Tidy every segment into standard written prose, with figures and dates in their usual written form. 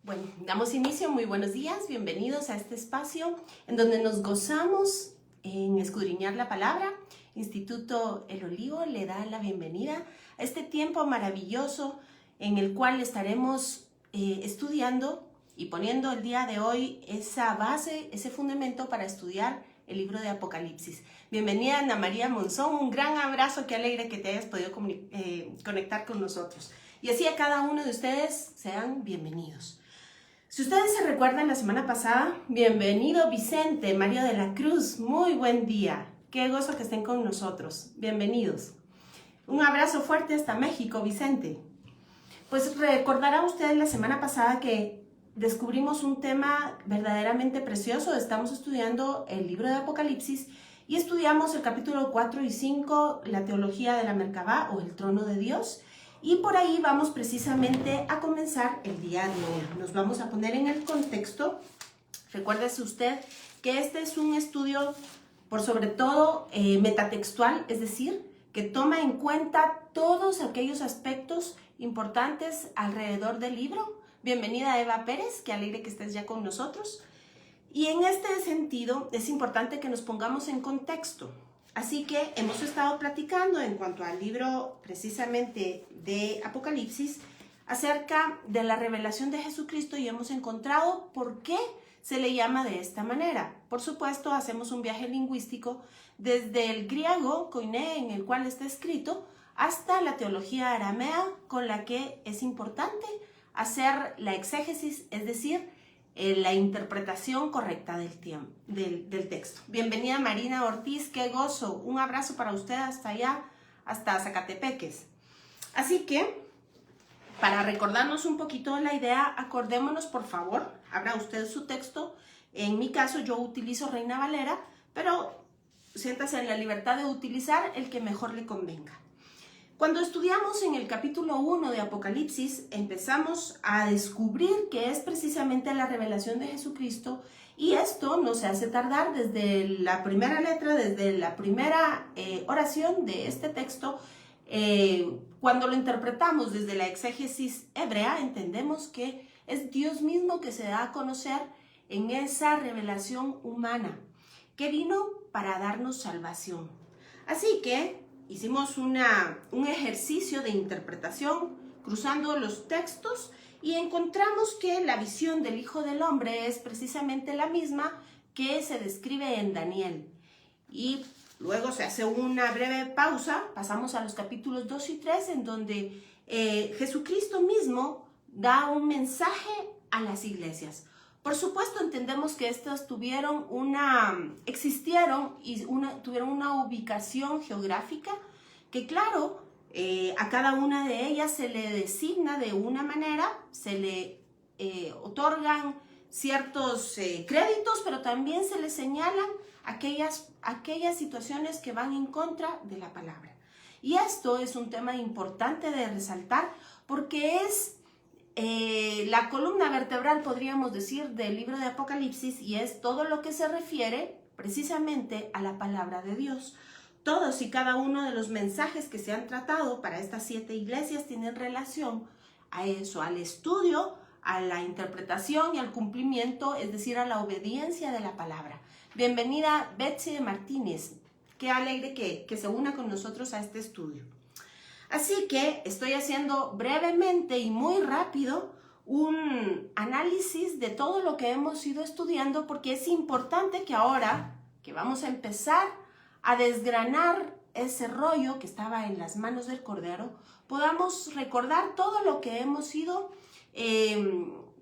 Bueno, damos inicio, muy buenos días, bienvenidos a este espacio en donde nos gozamos en escudriñar la palabra. Instituto El Olivo le da la bienvenida a este tiempo maravilloso en el cual estaremos estudiando y poniendo el día de hoy esa base, ese fundamento para estudiar el libro de Apocalipsis. Bienvenida Ana María Monzón, un gran abrazo, qué alegre que te hayas podido conectar con nosotros. Y así a cada uno de ustedes sean bienvenidos. Si ustedes se recuerdan la semana pasada, bienvenido Vicente, Mario de la Cruz, muy buen día. Qué gozo que estén con nosotros. Bienvenidos. Un abrazo fuerte hasta México, Vicente. Pues recordarán ustedes la semana pasada que descubrimos un tema verdaderamente precioso. Estamos estudiando el libro de Apocalipsis y estudiamos el capítulo 4 y 5, la teología de la Merkabah o el trono de Dios. Y por ahí vamos precisamente a comenzar el día de hoy. Nos vamos a poner en el contexto. Recuérdese usted que este es un estudio por sobre todo metatextual, es decir, que toma en cuenta todos aquellos aspectos importantes alrededor del libro. Bienvenida Eva Pérez, qué alegre que estés ya con nosotros. Y en este sentido es importante que nos pongamos en contexto. Así que hemos estado platicando en cuanto al libro precisamente de Apocalipsis acerca de la revelación de Jesucristo y hemos encontrado por qué se le llama de esta manera. Por supuesto, hacemos un viaje lingüístico desde el griego, koiné, en el cual está escrito, hasta la teología aramea con la que es importante hacer la exégesis, es decir, la interpretación correcta del texto. Bienvenida Marina Ortiz, qué gozo, un abrazo para usted hasta allá, hasta Zacatepeques. Así que, para recordarnos un poquito la idea, acordémonos por favor, abra usted su texto, en mi caso yo utilizo Reina Valera, pero siéntase en la libertad de utilizar el que mejor le convenga. Cuando estudiamos en el capítulo 1 de Apocalipsis, empezamos a descubrir que es precisamente la revelación de Jesucristo y esto no se hace tardar desde la primera letra, desde la primera oración de este texto. Cuando lo interpretamos desde la exégesis hebrea, entendemos que es Dios mismo que se da a conocer en esa revelación humana, que vino para darnos salvación. Así que hicimos un ejercicio de interpretación cruzando los textos y encontramos que la visión del Hijo del Hombre es precisamente la misma que se describe en Daniel. Y luego se hace una breve pausa, pasamos a los capítulos 2 y 3 en donde Jesucristo mismo da un mensaje a las iglesias. Por supuesto, entendemos que estas tuvieron existieron y tuvieron una ubicación geográfica que, claro, a cada una de ellas se le designa de una manera, se le otorgan ciertos créditos, pero también se le señalan aquellas situaciones que van en contra de la palabra. Y esto es un tema importante de resaltar porque es la columna vertebral, podríamos decir, del libro de Apocalipsis y es todo lo que se refiere precisamente a la palabra de Dios. Todos y cada uno de los mensajes que se han tratado para estas 7 iglesias tienen relación a eso, al estudio, a la interpretación y al cumplimiento, es decir, a la obediencia de la palabra. Bienvenida Betsy Martínez, qué alegre que se una con nosotros a este estudio. Así que estoy haciendo brevemente y muy rápido un análisis de todo lo que hemos ido estudiando porque es importante que ahora que vamos a empezar a desgranar ese rollo que estaba en las manos del Cordero, podamos recordar todo lo que hemos ido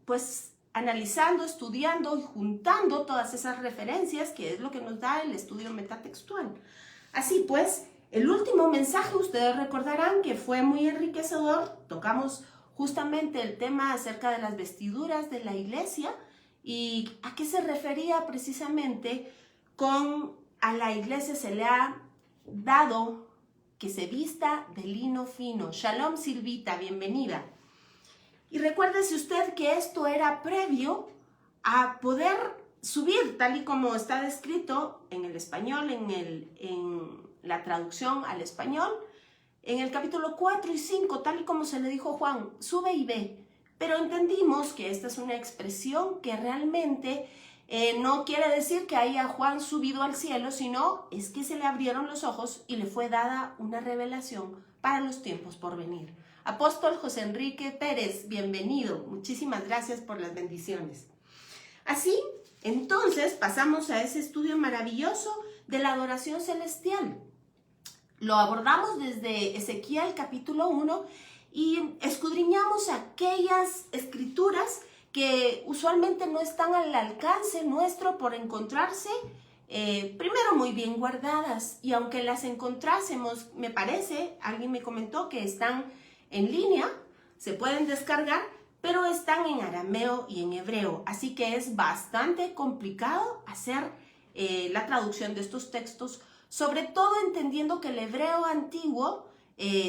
pues analizando, estudiando y juntando todas esas referencias que es lo que nos da el estudio metatextual. Así pues, el último mensaje, ustedes recordarán que fue muy enriquecedor, tocamos justamente el tema acerca de las vestiduras de la iglesia y a qué se refería precisamente con a la iglesia se le ha dado que se vista de lino fino. Shalom Silvita, bienvenida. Y recuérdese usted que esto era previo a poder subir, tal y como está descrito en el español, en la traducción al español, en el capítulo 4 y 5, tal y como se le dijo a Juan, sube y ve. pero entendimos que esta es una expresión que realmente no quiere decir que haya Juan subido al cielo, sino es que se le abrieron los ojos y le fue dada una revelación para los tiempos por venir. Apóstol José Enrique Pérez, bienvenido. Muchísimas gracias por las bendiciones. Así, entonces, pasamos a ese estudio maravilloso de la adoración celestial. Lo abordamos desde Ezequiel capítulo 1 y escudriñamos aquellas escrituras que usualmente no están al alcance nuestro por encontrarse, primero muy bien guardadas, y aunque las encontrásemos, me parece, alguien me comentó que están en línea, se pueden descargar, pero están en arameo y en hebreo, así que es bastante complicado hacer la traducción de estos textos, sobre todo entendiendo que el hebreo antiguo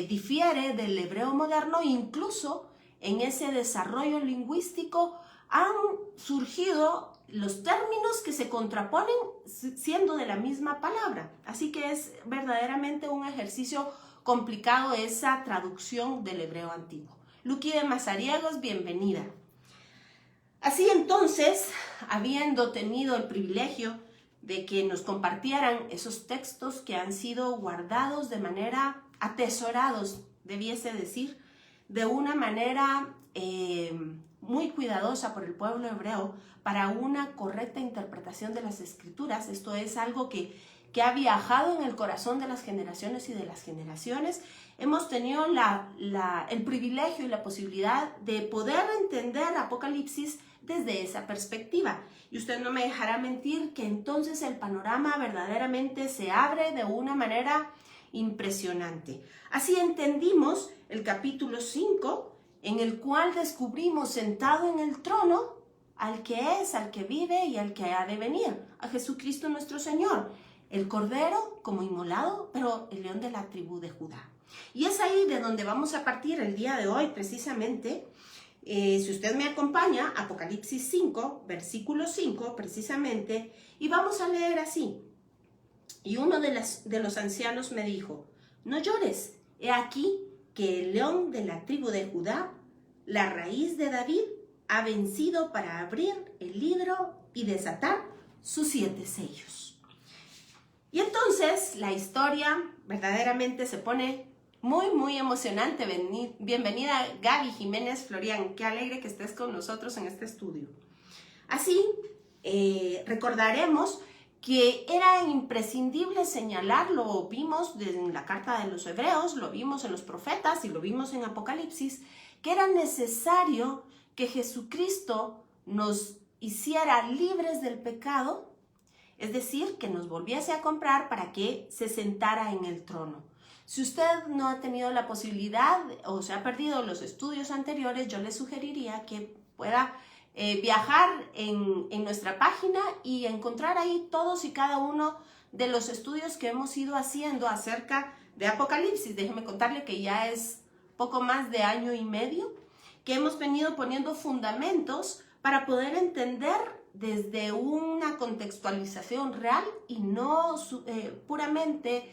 difiere del hebreo moderno. Incluso en ese desarrollo lingüístico han surgido los términos que se contraponen siendo de la misma palabra, así que es verdaderamente un ejercicio complicado esa traducción del hebreo antiguo. Luqui de Mazariegos, bienvenida. Así entonces, habiendo tenido el privilegio de que nos compartieran esos textos que han sido guardados de manera, atesorados, debiese decir, de una manera muy cuidadosa por el pueblo hebreo para una correcta interpretación de las escrituras. Esto es algo que ha viajado en el corazón de las generaciones y de las generaciones. Hemos tenido el privilegio y la posibilidad de poder entender Apocalipsis desde esa perspectiva. Y usted no me dejará mentir que entonces el panorama verdaderamente se abre de una manera impresionante. Así entendimos el capítulo 5, en el cual descubrimos sentado en el trono al que es, al que vive y al que ha de venir, a Jesucristo nuestro Señor, el Cordero como inmolado, pero el león de la tribu de Judá. Y es ahí de donde vamos a partir el día de hoy, precisamente. Si usted me acompaña, Apocalipsis 5, versículo 5, precisamente, y vamos a leer así. Y uno de los ancianos me dijo: no llores, he aquí que el león de la tribu de Judá, la raíz de David, ha vencido para abrir el libro y desatar sus 7 sellos. Y entonces la historia verdaderamente se pone muy, muy emocionante. Bienvenida Gaby Jiménez Florian, qué alegre que estés con nosotros en este estudio. Así, recordaremos que era imprescindible señalar, lo vimos en la carta de los Hebreos, lo vimos en los profetas y lo vimos en Apocalipsis, que era necesario que Jesucristo nos hiciera libres del pecado, es decir, que nos volviese a comprar para que se sentara en el trono. Si usted no ha tenido la posibilidad o se ha perdido los estudios anteriores, yo le sugeriría que pueda viajar en nuestra página y encontrar ahí todos y cada uno de los estudios que hemos ido haciendo acerca de Apocalipsis. Déjeme contarle que ya es poco más de año y medio que hemos venido poniendo fundamentos para poder entender desde una contextualización real y no puramente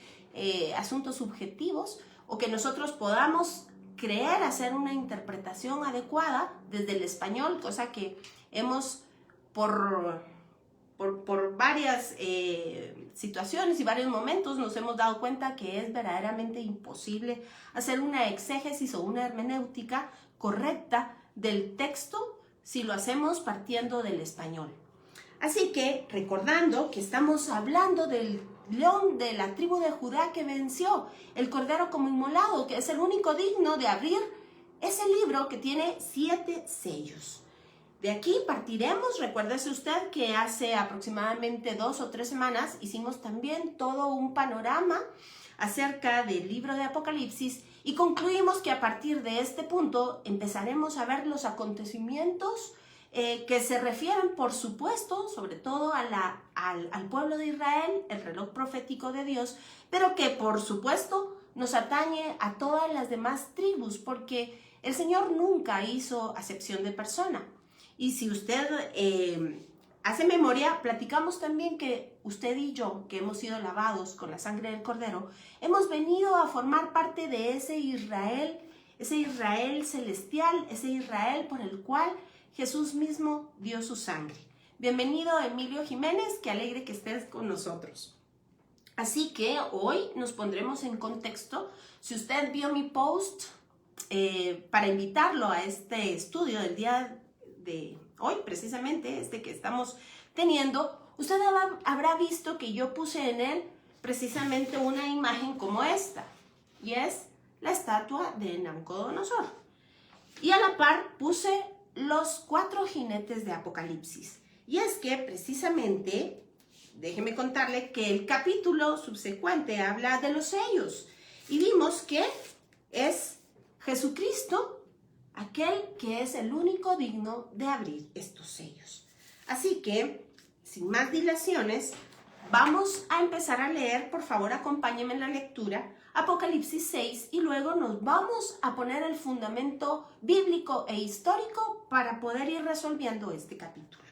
asuntos subjetivos, o que nosotros podamos creer hacer una interpretación adecuada desde el español, cosa que hemos por varias situaciones y varios momentos nos hemos dado cuenta que es verdaderamente imposible hacer una exégesis o una hermenéutica correcta del texto si lo hacemos partiendo del español. Así que, recordando que estamos hablando del león de la tribu de Judá que venció, el Cordero como inmolado, que es el único digno de abrir ese libro que tiene 7 sellos. De aquí partiremos. Recuérdese usted que hace aproximadamente 2 o 3 semanas hicimos también todo un panorama acerca del libro de Apocalipsis y concluimos que a partir de este punto empezaremos a ver los acontecimientos que se refieren, por supuesto, sobre todo al pueblo de Israel, el reloj profético de Dios, pero que por supuesto nos atañe a todas las demás tribus, porque el Señor nunca hizo acepción de persona. Y si usted hace memoria, platicamos también que usted y yo, que hemos sido lavados con la sangre del Cordero, hemos venido a formar parte de ese Israel ese Israel celestial, ese Israel por el cual Jesús mismo dio su sangre. Bienvenido Emilio Jiménez, qué alegre que estés con nosotros. Así que hoy nos pondremos en contexto. Si usted vio mi post para invitarlo a este estudio del día de hoy, precisamente este que estamos teniendo, usted habrá visto que yo puse en él precisamente una imagen como esta, y es la estatua de Nabucodonosor. Y a la par puse los 4 jinetes de Apocalipsis. Y es que precisamente, déjeme contarle que el capítulo subsecuente habla de los sellos. Y vimos que es Jesucristo aquel que es el único digno de abrir estos sellos. Así que, sin más dilaciones, vamos a empezar a leer. Por favor, acompáñenme en la lectura, Apocalipsis 6, y luego nos vamos a poner el fundamento bíblico e histórico para poder ir resolviendo este capítulo.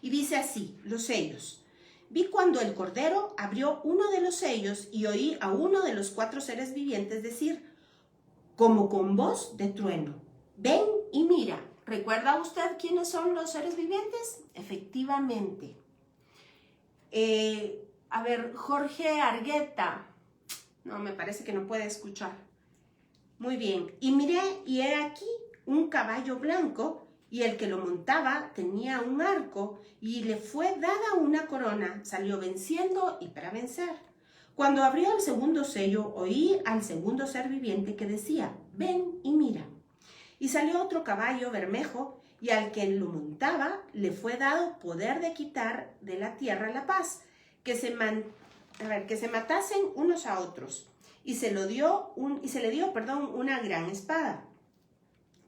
Y dice así, los sellos. Vi cuando el Cordero abrió uno de los sellos y oí a uno de los 4 seres vivientes decir, como con voz de trueno, ven y mira. ¿Recuerda usted quiénes son los seres vivientes? Efectivamente. Jorge Argueta. No, me parece que no puede escuchar. Muy bien. Y miré, y he aquí un caballo blanco, y el que lo montaba tenía un arco, y le fue dada una corona. Salió venciendo y para vencer. Cuando abrió el segundo sello, oí al segundo ser viviente que decía, ven y mira. Y salió otro caballo bermejo, y al que lo montaba le fue dado poder de quitar de la tierra la paz, que se matasen unos a otros, y se le dio una gran espada.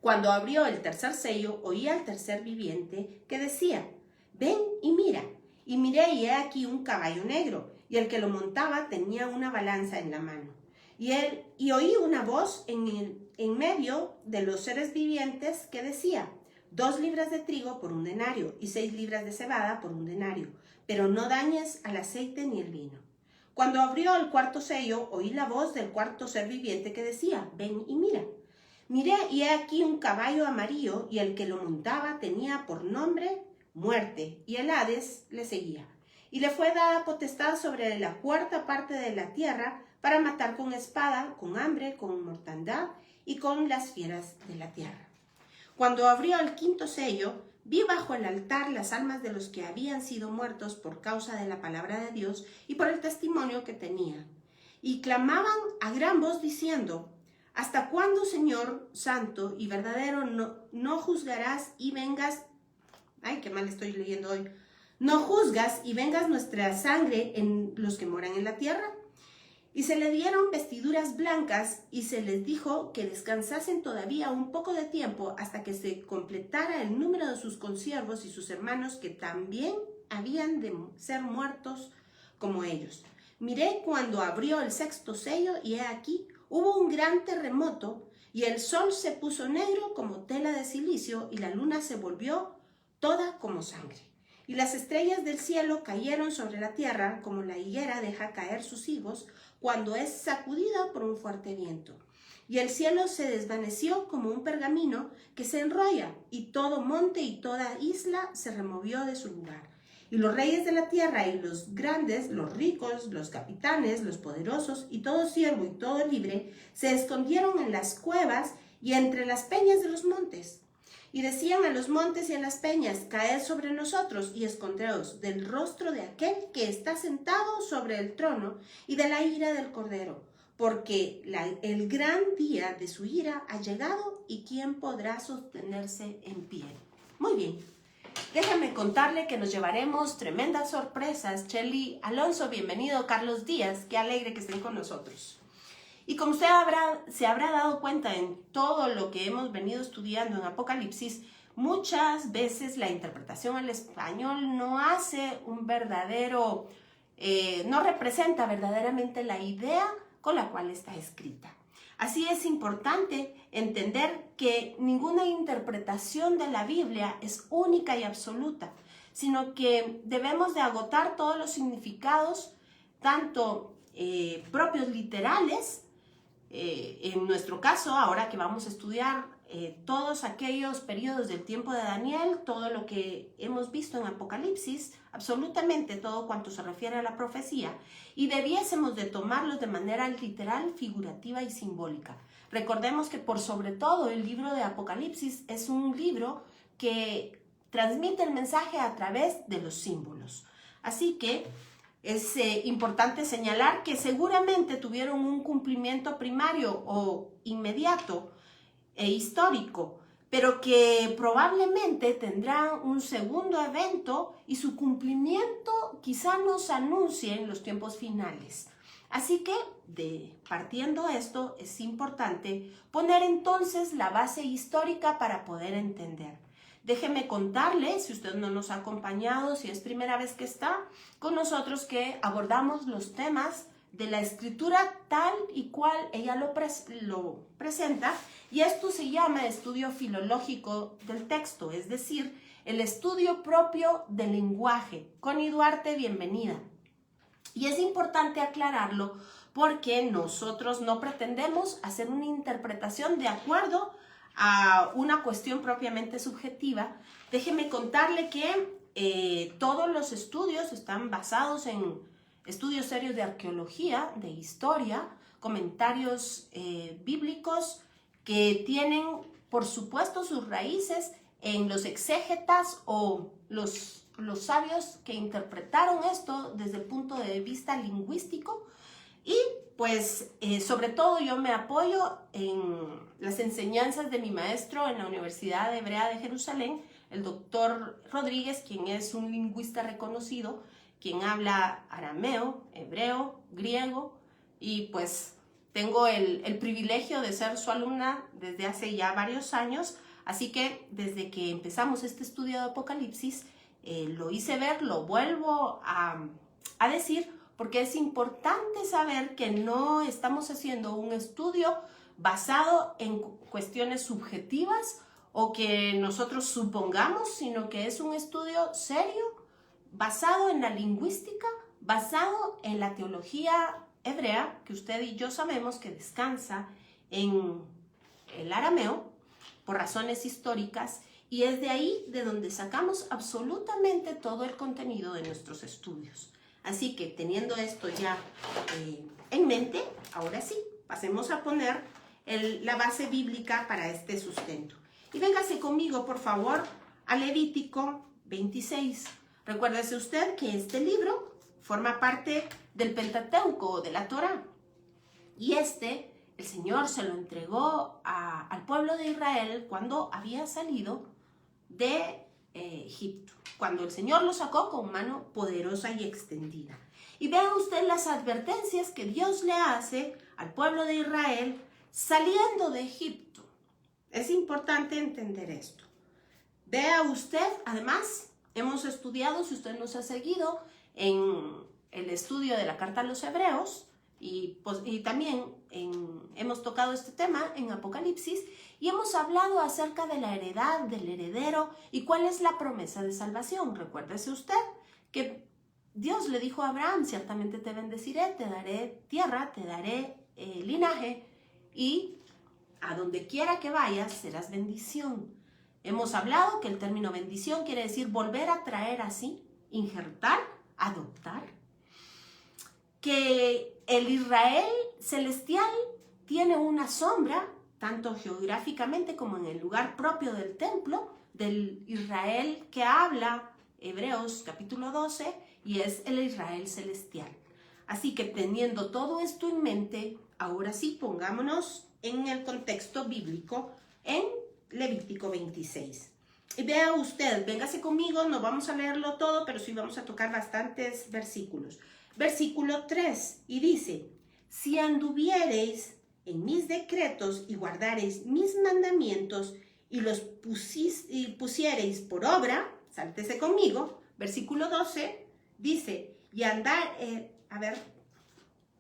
Cuando abrió el tercer sello, oí al tercer viviente que decía, ven y mira. Y miré, y he aquí un caballo negro, y el que lo montaba tenía una balanza en la mano. Y oí una voz en medio de los seres vivientes que decía, 2 libras de trigo por 1 denario, y 6 libras de cebada por 1 denario, pero no dañes al aceite ni el vino. Cuando abrió el cuarto sello, oí la voz del cuarto ser viviente que decía, ven y mira. Miré, y he aquí un caballo amarillo, y el que lo montaba tenía por nombre Muerte, y el Hades le seguía. Y le fue dada potestad sobre la 4ª parte de la tierra para matar con espada, con hambre, con mortandad y con las fieras de la tierra. Cuando abrió el 5º sello, vi bajo el altar las almas de los que habían sido muertos por causa de la palabra de Dios y por el testimonio que tenían. Y clamaban a gran voz diciendo, ¿hasta cuándo, Señor santo y verdadero, no juzgarás y vengas? Ay, qué mal estoy leyendo hoy. ¿No juzgas y vengas nuestra sangre en los que moran en la tierra? Y se le dieron vestiduras blancas, y se les dijo que descansasen todavía un poco de tiempo hasta que se completara el número de sus consiervos y sus hermanos que también habían de ser muertos como ellos. Miré cuando abrió el 6º sello, y he aquí hubo un gran terremoto, y el sol se puso negro como tela de silicio, y la luna se volvió toda como sangre. Y las estrellas del cielo cayeron sobre la tierra como la higuera deja caer sus higos cuando es sacudida por un fuerte viento. Y el cielo se desvaneció como un pergamino que se enrolla, y todo monte y toda isla se removió de su lugar. Y los reyes de la tierra y los grandes, los ricos, los capitanes, los poderosos y todo siervo y todo libre se escondieron en las cuevas y entre las peñas de los montes. Y decían a los montes y a las peñas, caed sobre nosotros y escondeos del rostro de aquel que está sentado sobre el trono y de la ira del Cordero, porque el gran día de su ira ha llegado, y ¿quién podrá sostenerse en pie? Muy bien, déjame contarle que nos llevaremos tremendas sorpresas. Chely Alonso, bienvenido. Carlos Díaz, qué alegre que estén con nosotros. Y como usted se habrá dado cuenta en todo lo que hemos venido estudiando en Apocalipsis, muchas veces la interpretación al español no hace un verdadero, no representa verdaderamente la idea con la cual está escrita. Así es importante entender que ninguna interpretación de la Biblia es única y absoluta, sino que debemos de agotar todos los significados, tanto propios literales, En nuestro caso, ahora que vamos a estudiar todos aquellos periodos del tiempo de Daniel, todo lo que hemos visto en Apocalipsis, absolutamente todo cuanto se refiere a la profecía, y debiésemos de tomarlos de manera literal, figurativa y simbólica. Recordemos que por sobre todo el libro de Apocalipsis es un libro que transmite el mensaje a través de los símbolos. Así que es importante señalar que seguramente tuvieron un cumplimiento primario o inmediato e histórico, pero que probablemente tendrán un segundo evento y su cumplimiento quizá nos anuncie en los tiempos finales. Así que, partiendo esto, es importante poner entonces la base histórica para poder entender. Déjeme contarle, si usted no nos ha acompañado, si es primera vez que está con nosotros, que abordamos los temas de la escritura tal y cual ella lo presenta, y esto se llama estudio filológico del texto, es decir, el estudio propio del lenguaje. Connie Duarte, bienvenida. Y es importante aclararlo porque nosotros no pretendemos hacer una interpretación de acuerdo a una cuestión propiamente subjetiva. Déjeme contarle que todos los estudios están basados en estudios serios de arqueología, de historia, comentarios bíblicos que tienen, por supuesto, sus raíces en los exégetas o los sabios que interpretaron esto desde el punto de vista lingüístico. Y pues sobre todo yo me apoyo en las enseñanzas de mi maestro en la Universidad Hebrea de Jerusalén, el doctor Rodríguez, quien es un lingüista reconocido, quien habla arameo, hebreo, griego, y pues tengo el privilegio de ser su alumna desde hace ya varios años. Así que desde que empezamos este estudio de Apocalipsis, lo hice ver, lo vuelvo a decir, porque es importante saber que no estamos haciendo un estudio basado en cuestiones subjetivas o que nosotros supongamos, sino que es un estudio serio, basado en la lingüística, basado en la teología hebrea, que usted y yo sabemos que descansa en el arameo por razones históricas, y es de ahí de donde sacamos absolutamente todo el contenido de nuestros estudios. Así que teniendo esto ya en mente, ahora sí, pasemos a poner la base bíblica para este sustento. Y véngase conmigo, por favor, a Levítico 26. Recuérdese usted que este libro forma parte del Pentateuco o de la Torá. Y el Señor se lo entregó al pueblo de Israel cuando había salido de Egipto, cuando el Señor lo sacó con mano poderosa y extendida. Y vea usted las advertencias que Dios le hace al pueblo de Israel saliendo de Egipto. Es importante entender esto. Vea usted, además, hemos estudiado, si usted nos ha seguido, en el estudio de la carta a los Hebreos, y también hemos tocado este tema en Apocalipsis, y hemos hablado acerca de la heredad, del heredero, y cuál es la promesa de salvación. Recuérdese usted que Dios le dijo a Abraham: ciertamente te bendeciré, te daré tierra, te daré linaje, y a donde quiera que vayas serás bendición. Hemos hablado que el término bendición quiere decir volver a traer así, injertar, adoptar. Que el Israel celestial tiene una sombra, tanto geográficamente como en el lugar propio del templo, del Israel que habla Hebreos capítulo 12, y es el Israel celestial. Así que teniendo todo esto en mente, ahora sí pongámonos en el contexto bíblico en Levítico 26. Y vea usted, véngase conmigo, no vamos a leerlo todo, pero sí vamos a tocar bastantes versículos. Versículo 3, y dice: si anduviereis en mis decretos y guardareis mis mandamientos y los pusiereis por obra, sáltese conmigo, versículo 12, dice, y andar,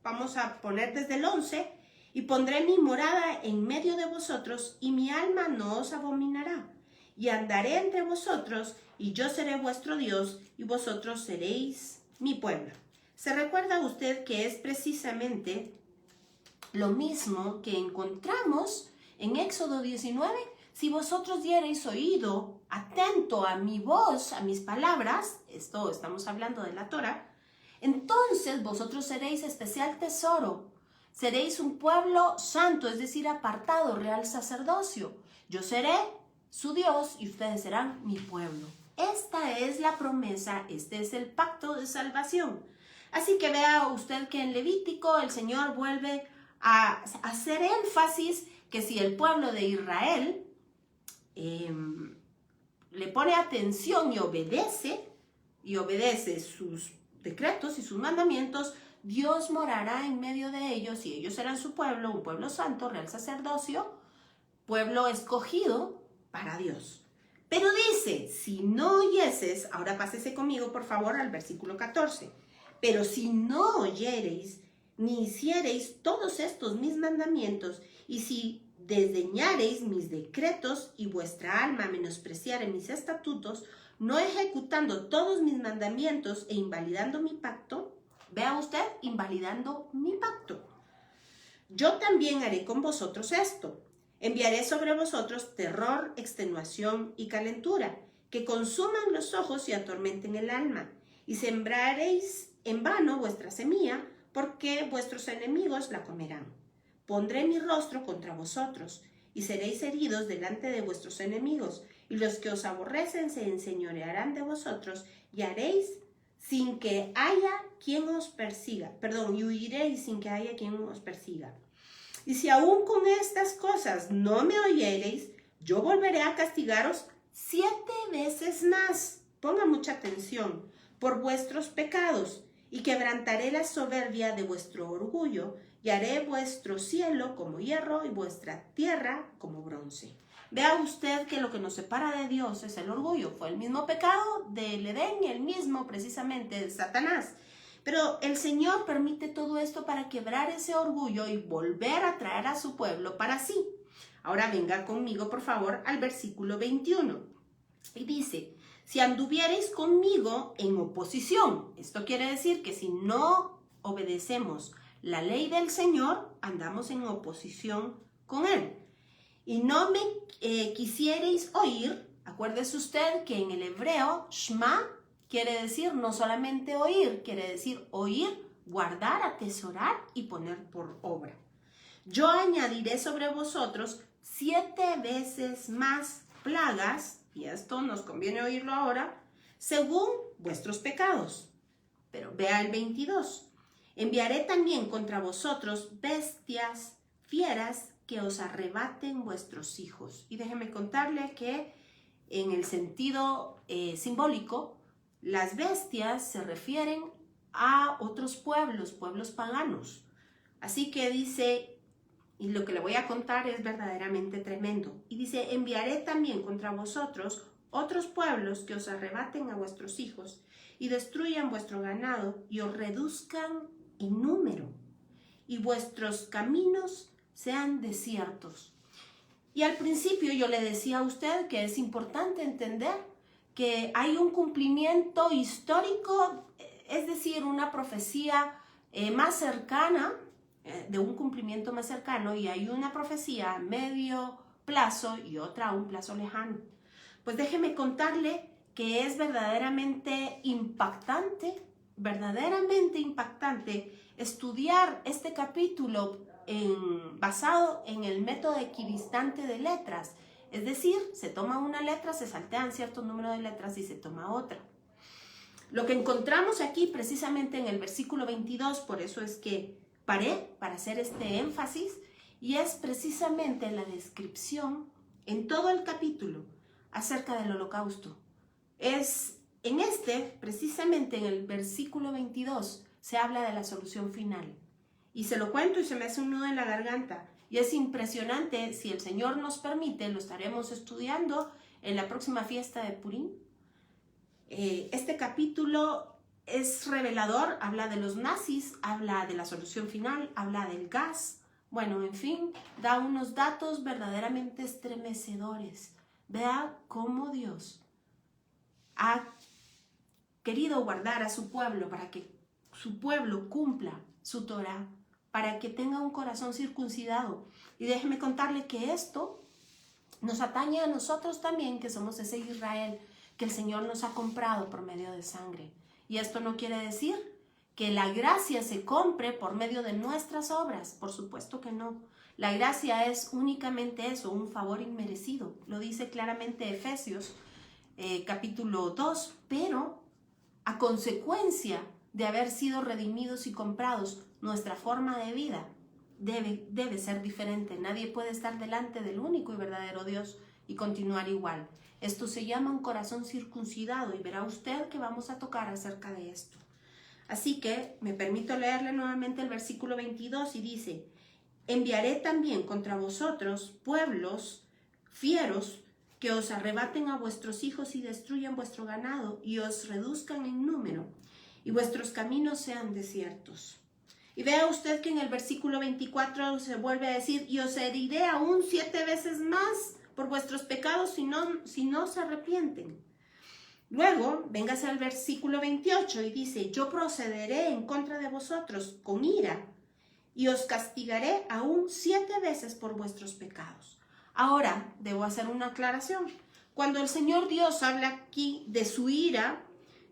vamos a poner desde el 11, y pondré mi morada en medio de vosotros, y mi alma no os abominará, y andaré entre vosotros, y yo seré vuestro Dios, y vosotros seréis mi pueblo. ¿Se recuerda usted que es precisamente Lo mismo que encontramos en Éxodo 19, si vosotros diereis oído atento a mi voz, a mis palabras, esto estamos hablando de la Torá, entonces vosotros seréis especial tesoro, seréis un pueblo santo, es decir, apartado, real sacerdocio. Yo seré su Dios y ustedes serán mi pueblo. Esta es la promesa, este es el pacto de salvación. Así que vea usted que en Levítico el Señor vuelve a hacer énfasis que si el pueblo de Israel le pone atención y obedece sus decretos y sus mandamientos, Dios morará en medio de ellos y ellos serán su pueblo, un pueblo santo, real sacerdocio, pueblo escogido para Dios. Pero dice, si no oyeses, ahora pásese conmigo por favor al versículo 14, pero si no oyereis, ni hiciereis todos estos mis mandamientos, y si desdeñareis mis decretos y vuestra alma menospreciare mis estatutos, no ejecutando todos mis mandamientos e invalidando mi pacto, vea usted, invalidando mi pacto, yo también haré con vosotros esto. Enviaré sobre vosotros terror, extenuación y calentura, que consuman los ojos y atormenten el alma, y sembraréis en vano vuestra semilla, porque vuestros enemigos la comerán. Pondré mi rostro contra vosotros, y seréis heridos delante de vuestros enemigos, y los que os aborrecen se enseñorearán de vosotros, y haréis sin que haya quien os persiga. Y huiréis sin que haya quien os persiga. Y si aún con estas cosas no me oyereis, yo volveré a castigaros 7 veces más. Ponga mucha atención, por vuestros pecados, y quebrantaré la soberbia de vuestro orgullo, y haré vuestro cielo como hierro y vuestra tierra como bronce. Vea usted que lo que nos separa de Dios es el orgullo. Fue el mismo pecado del Edén y el mismo precisamente de Satanás. Pero el Señor permite todo esto para quebrar ese orgullo y volver a traer a su pueblo para sí. Ahora venga conmigo, por favor, al versículo 21. Y dice, si anduviereis conmigo en oposición, esto quiere decir que si no obedecemos la ley del Señor, andamos en oposición con Él. Y no me quisiereis oír, acuérdese usted que en el hebreo, Shema, quiere decir no solamente oír, quiere decir oír, guardar, atesorar y poner por obra. Yo añadiré sobre vosotros 7 veces más plagas, y esto nos conviene oírlo ahora, según vuestros pecados. Pero vea el 22. Enviaré también contra vosotros bestias fieras que os arrebaten vuestros hijos. Y déjeme contarle que en el sentido simbólico, las bestias se refieren a otros pueblos paganos. Así que dice, y lo que le voy a contar es verdaderamente tremendo. Y dice, enviaré también contra vosotros otros pueblos que os arrebaten a vuestros hijos y destruyan vuestro ganado y os reduzcan en número, y vuestros caminos sean desiertos. Y al principio yo le decía a usted que es importante entender que hay un cumplimiento histórico, es decir, una profecía más cercana, de un cumplimiento más cercano, y hay una profecía a medio plazo y otra a un plazo lejano. Pues déjeme contarle que es verdaderamente impactante estudiar este capítulo basado en el método equidistante de letras. Es decir, se toma una letra, se saltean cierto número de letras y se toma otra. Lo que encontramos aquí precisamente en el versículo 22, por eso es que paré para hacer este énfasis, y es precisamente la descripción en todo el capítulo acerca del holocausto. Precisamente en el versículo 22, se habla de la solución final. Y se lo cuento y se me hace un nudo en la garganta. Y es impresionante, si el Señor nos permite, lo estaremos estudiando en la próxima fiesta de Purim. Este capítulo es revelador, habla de los nazis, habla de la solución final, habla del gas. Bueno, en fin, da unos datos verdaderamente estremecedores. Vea cómo Dios ha querido guardar a su pueblo para que su pueblo cumpla su Torá, para que tenga un corazón circuncidado. Y déjeme contarle que esto nos atañe a nosotros también, que somos ese Israel que el Señor nos ha comprado por medio de sangre. Y esto no quiere decir que la gracia se compre por medio de nuestras obras. Por supuesto que no. La gracia es únicamente eso, un favor inmerecido. Lo dice claramente Efesios capítulo 2. Pero a consecuencia de haber sido redimidos y comprados, nuestra forma de vida debe ser diferente. Nadie puede estar delante del único y verdadero Dios y continuar igual. Esto se llama un corazón circuncidado y verá usted que vamos a tocar acerca de esto. Así que me permito leerle nuevamente el versículo 22 y dice: enviaré también contra vosotros pueblos fieros que os arrebaten a vuestros hijos y destruyan vuestro ganado y os reduzcan en número y vuestros caminos sean desiertos. Y vea usted que en el versículo 24 se vuelve a decir: y os heriré aún 7 veces más por vuestros pecados si no se arrepienten. Luego, véngase al versículo 28 y dice: yo procederé en contra de vosotros con ira y os castigaré aún 7 veces por vuestros pecados. Ahora, debo hacer una aclaración. Cuando el Señor Dios habla aquí de su ira,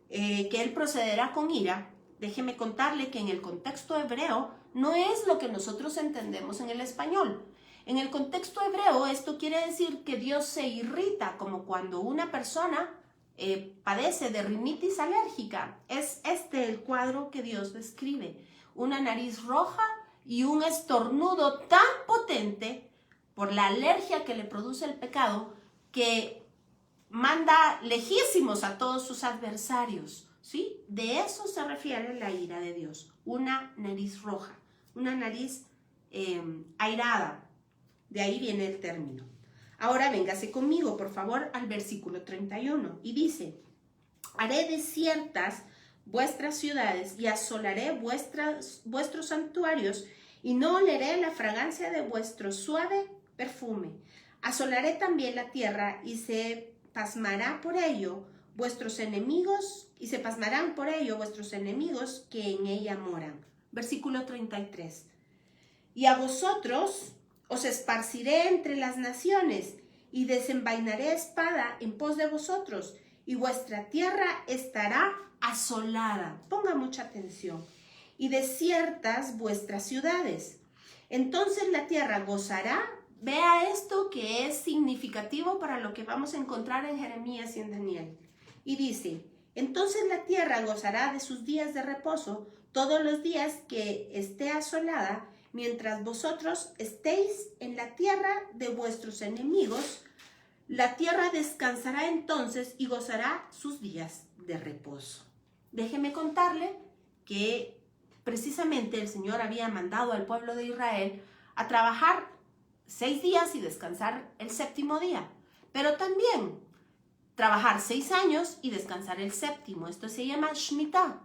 que Él procederá con ira, déjeme contarle que en el contexto hebreo no es lo que nosotros entendemos en el español. En el contexto hebreo esto quiere decir que Dios se irrita, como cuando una persona padece de rinitis alérgica. Es este el cuadro que Dios describe: una nariz roja y un estornudo tan potente por la alergia que le produce el pecado que manda lejísimos a todos sus adversarios, ¿sí? De eso se refiere la ira de Dios, una nariz roja, una nariz airada. De ahí viene el término. Ahora véngase conmigo, por favor, al versículo 31 y dice: haré desiertas vuestras ciudades y asolaré vuestros santuarios y no oleré la fragancia de vuestro suave perfume. Asolaré también la tierra y se pasmará por ello vuestros enemigos y se pasmarán por ello vuestros enemigos que en ella moran. Versículo 33. Y a vosotros os esparciré entre las naciones y desenvainaré espada en pos de vosotros y vuestra tierra estará asolada. Ponga mucha atención. Y desiertas vuestras ciudades. Entonces la tierra gozará. Vea esto que es significativo para lo que vamos a encontrar en Jeremías y en Daniel. Y dice: entonces la tierra gozará de sus días de reposo todos los días que esté asolada, mientras vosotros estéis en la tierra de vuestros enemigos. La tierra descansará entonces y gozará sus días de reposo. Déjeme contarle que precisamente el Señor había mandado al pueblo de Israel a trabajar 6 días y descansar el 7º día, pero también trabajar 6 años y descansar el 7º. Esto se llama Shemitah.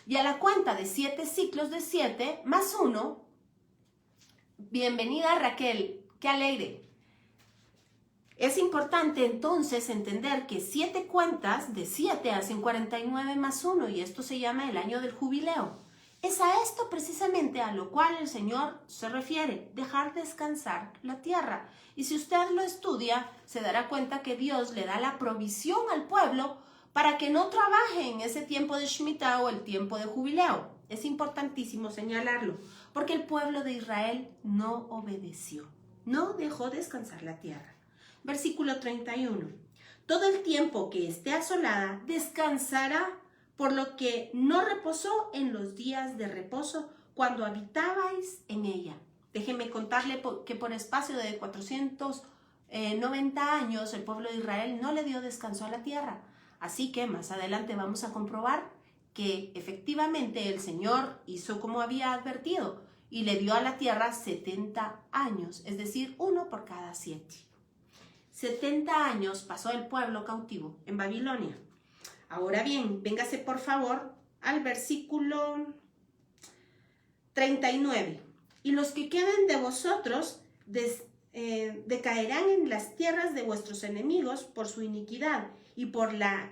Y a la cuenta de 7 ciclos de 7 más 1, bienvenida Raquel, qué alegre. Es importante entonces entender que 7 cuentas de 7 hacen 49 más 1 y esto se llama el año del jubileo. Es a esto precisamente a lo cual el Señor se refiere: dejar descansar la tierra. Y si usted lo estudia, se dará cuenta que Dios le da la provisión al pueblo para que no trabaje en ese tiempo de Shemitah o el tiempo de jubileo. Es importantísimo señalarlo, porque el pueblo de Israel no obedeció, no dejó descansar la tierra. Versículo 31. Todo el tiempo que esté asolada descansará, por lo que no reposó en los días de reposo cuando habitabais en ella. Déjeme contarle que por espacio de 490 años el pueblo de Israel no le dio descanso a la tierra. Así que más adelante vamos a comprobar que efectivamente el Señor hizo como había advertido y le dio a la tierra 70 años, es decir, 1 por cada 7. 70 años pasó el pueblo cautivo en Babilonia. Ahora bien, véngase por favor al versículo 39. Y los que queden de vosotros decaerán en las tierras de vuestros enemigos por su iniquidad, y por la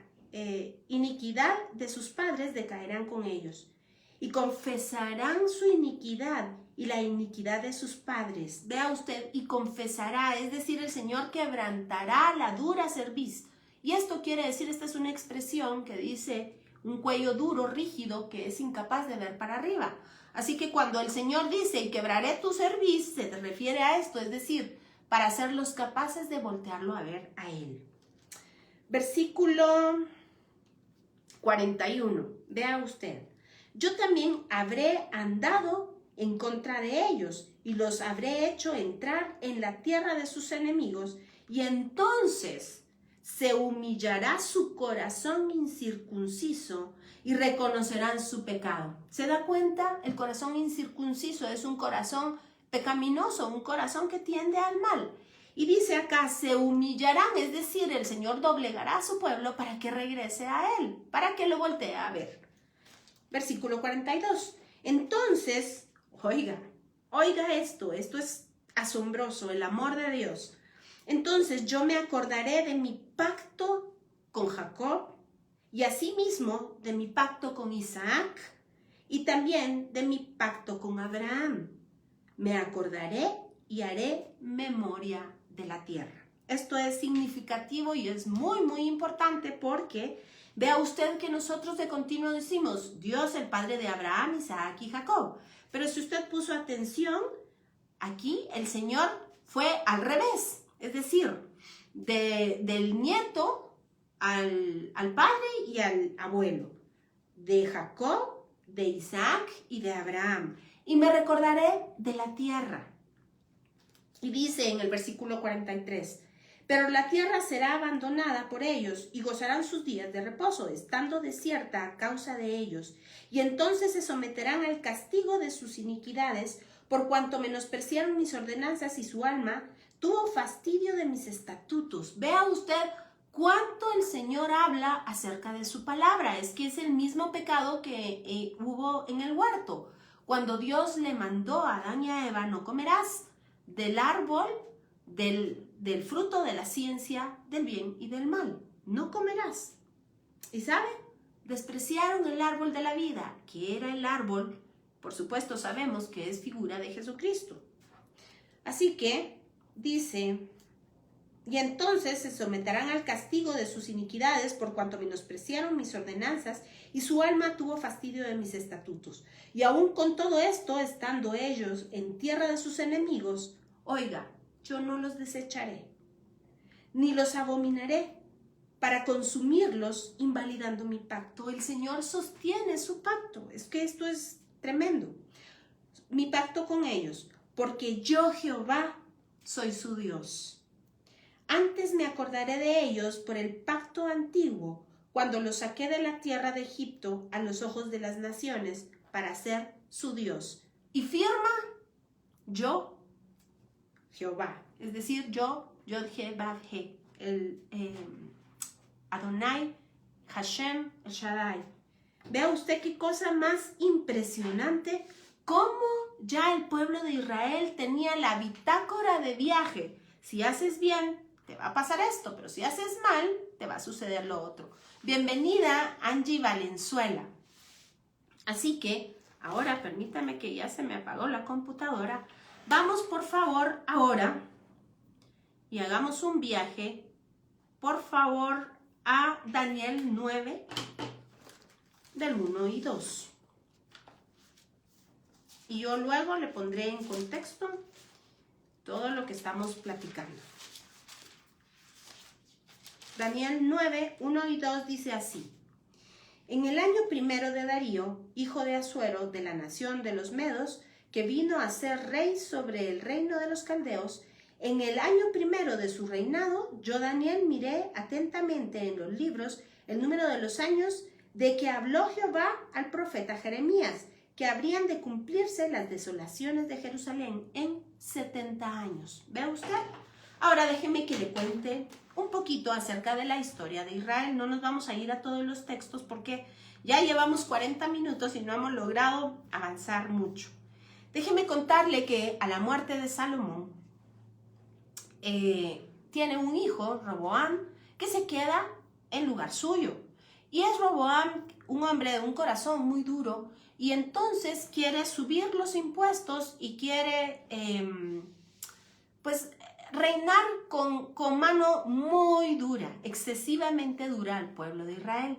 iniquidad de sus padres decaerán con ellos. Y confesarán su iniquidad y la iniquidad de sus padres. Vea usted, y confesará, es decir, el Señor quebrantará la dura cerviz. Y esto quiere decir, esta es una expresión que dice un cuello duro, rígido, que es incapaz de ver para arriba. Así que cuando el Señor dice, y quebraré tu cerviz, se refiere a esto, es decir, para hacerlos capaces de voltearlo a ver a Él. Versículo 41, vea usted. Yo también habré andado en contra de ellos y los habré hecho entrar en la tierra de sus enemigos, y entonces se humillará su corazón incircunciso y reconocerán su pecado. ¿Se da cuenta? El corazón incircunciso es un corazón pecaminoso, un corazón que tiende al mal. Y dice acá, se humillarán, es decir, el Señor doblegará a su pueblo para que regrese a Él, para que lo voltee a ver. Versículo 42. Entonces, oiga esto es asombroso, el amor de Dios. Entonces yo me acordaré de mi pacto con Jacob y asimismo de mi pacto con Isaac y también de mi pacto con Abraham. Me acordaré y haré memoria de la tierra. Esto es significativo y es muy, muy importante porque vea usted que nosotros de continuo decimos Dios, el Padre de Abraham, Isaac y Jacob. Pero si usted puso atención, aquí el Señor fue al revés. Es decir, del nieto al padre y al abuelo. De Jacob, de Isaac y de Abraham. Y me recordaré de la tierra. Y dice en el versículo 43, pero la tierra será abandonada por ellos y gozarán sus días de reposo, estando desierta a causa de ellos. Y entonces se someterán al castigo de sus iniquidades, por cuanto menospreciaron mis ordenanzas y su alma tuvo fastidio de mis estatutos. Vea usted cuánto el Señor habla acerca de su palabra. Es que es el mismo pecado que hubo en el huerto. Cuando Dios le mandó a Adán y a Eva, no comerás del árbol, del fruto de la ciencia del bien y del mal. No comerás. ¿Y sabe? Despreciaron el árbol de la vida, que era el árbol, por supuesto sabemos que es figura de Jesucristo. Así que dice, y entonces se someterán al castigo de sus iniquidades por cuanto menospreciaron mis ordenanzas y su alma tuvo fastidio de mis estatutos. Y aún con todo esto, estando ellos en tierra de sus enemigos, oiga, yo no los desecharé, ni los abominaré para consumirlos invalidando mi pacto. El Señor sostiene su pacto. Es que esto es tremendo. Mi pacto con ellos, porque yo Jehová soy su Dios. Antes me acordaré de ellos por el pacto antiguo, cuando los saqué de la tierra de Egipto a los ojos de las naciones para ser su Dios. Y firma yo, Jehová, es decir, yo, Yod-He-Vav-He, el Adonai, Hashem, el Shaddai. Vea usted qué cosa más impresionante, cómo ya el pueblo de Israel tenía la bitácora de viaje. Si haces bien, te va a pasar esto, pero si haces mal, te va a suceder lo otro. Bienvenida, Angie Valenzuela. Así que, ahora permítame que ya se me apagó la computadora. Vamos, por favor, ahora y hagamos un viaje, por favor, a Daniel 9, del 1 y 2. Y yo luego le pondré en contexto todo lo que estamos platicando. Daniel 9, 1 y 2 dice así. En el año primero de Darío, hijo de Asuero, de la nación de los Medos, que vino a ser rey sobre el reino de los caldeos, en el año primero de su reinado, yo Daniel miré atentamente en los libros el número de los años de que habló Jehová al profeta Jeremías, que habrían de cumplirse las desolaciones de Jerusalén en 70 años. ¿Ve usted? Ahora déjeme que le cuente un poquito acerca de la historia de Israel. No nos vamos a ir a todos los textos porque ya llevamos 40 minutos y no hemos logrado avanzar mucho. Déjeme contarle que a la muerte de Salomón tiene un hijo, Roboam, que se queda en lugar suyo. Y es Roboam un hombre de un corazón muy duro y entonces quiere subir los impuestos y quiere pues reinar con mano muy dura, excesivamente dura al pueblo de Israel.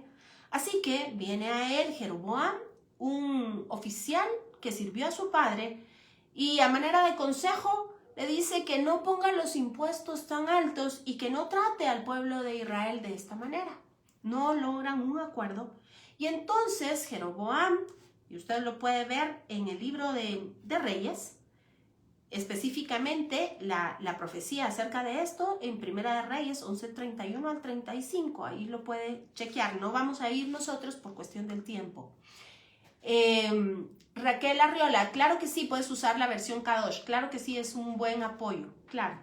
Así que viene a él Jeroboam, un oficial que sirvió a su padre, y a manera de consejo le dice que no ponga los impuestos tan altos y que no trate al pueblo de Israel de esta manera. No logran un acuerdo. Y entonces Jeroboam, y usted lo puede ver en el libro de Reyes, específicamente la profecía acerca de esto en Primera de Reyes 11:31 al 35, ahí lo puede chequear, no vamos a ir nosotros por cuestión del tiempo. Raquel Arriola, claro que sí, puedes usar la versión Kadosh, claro que sí, es un buen apoyo, claro.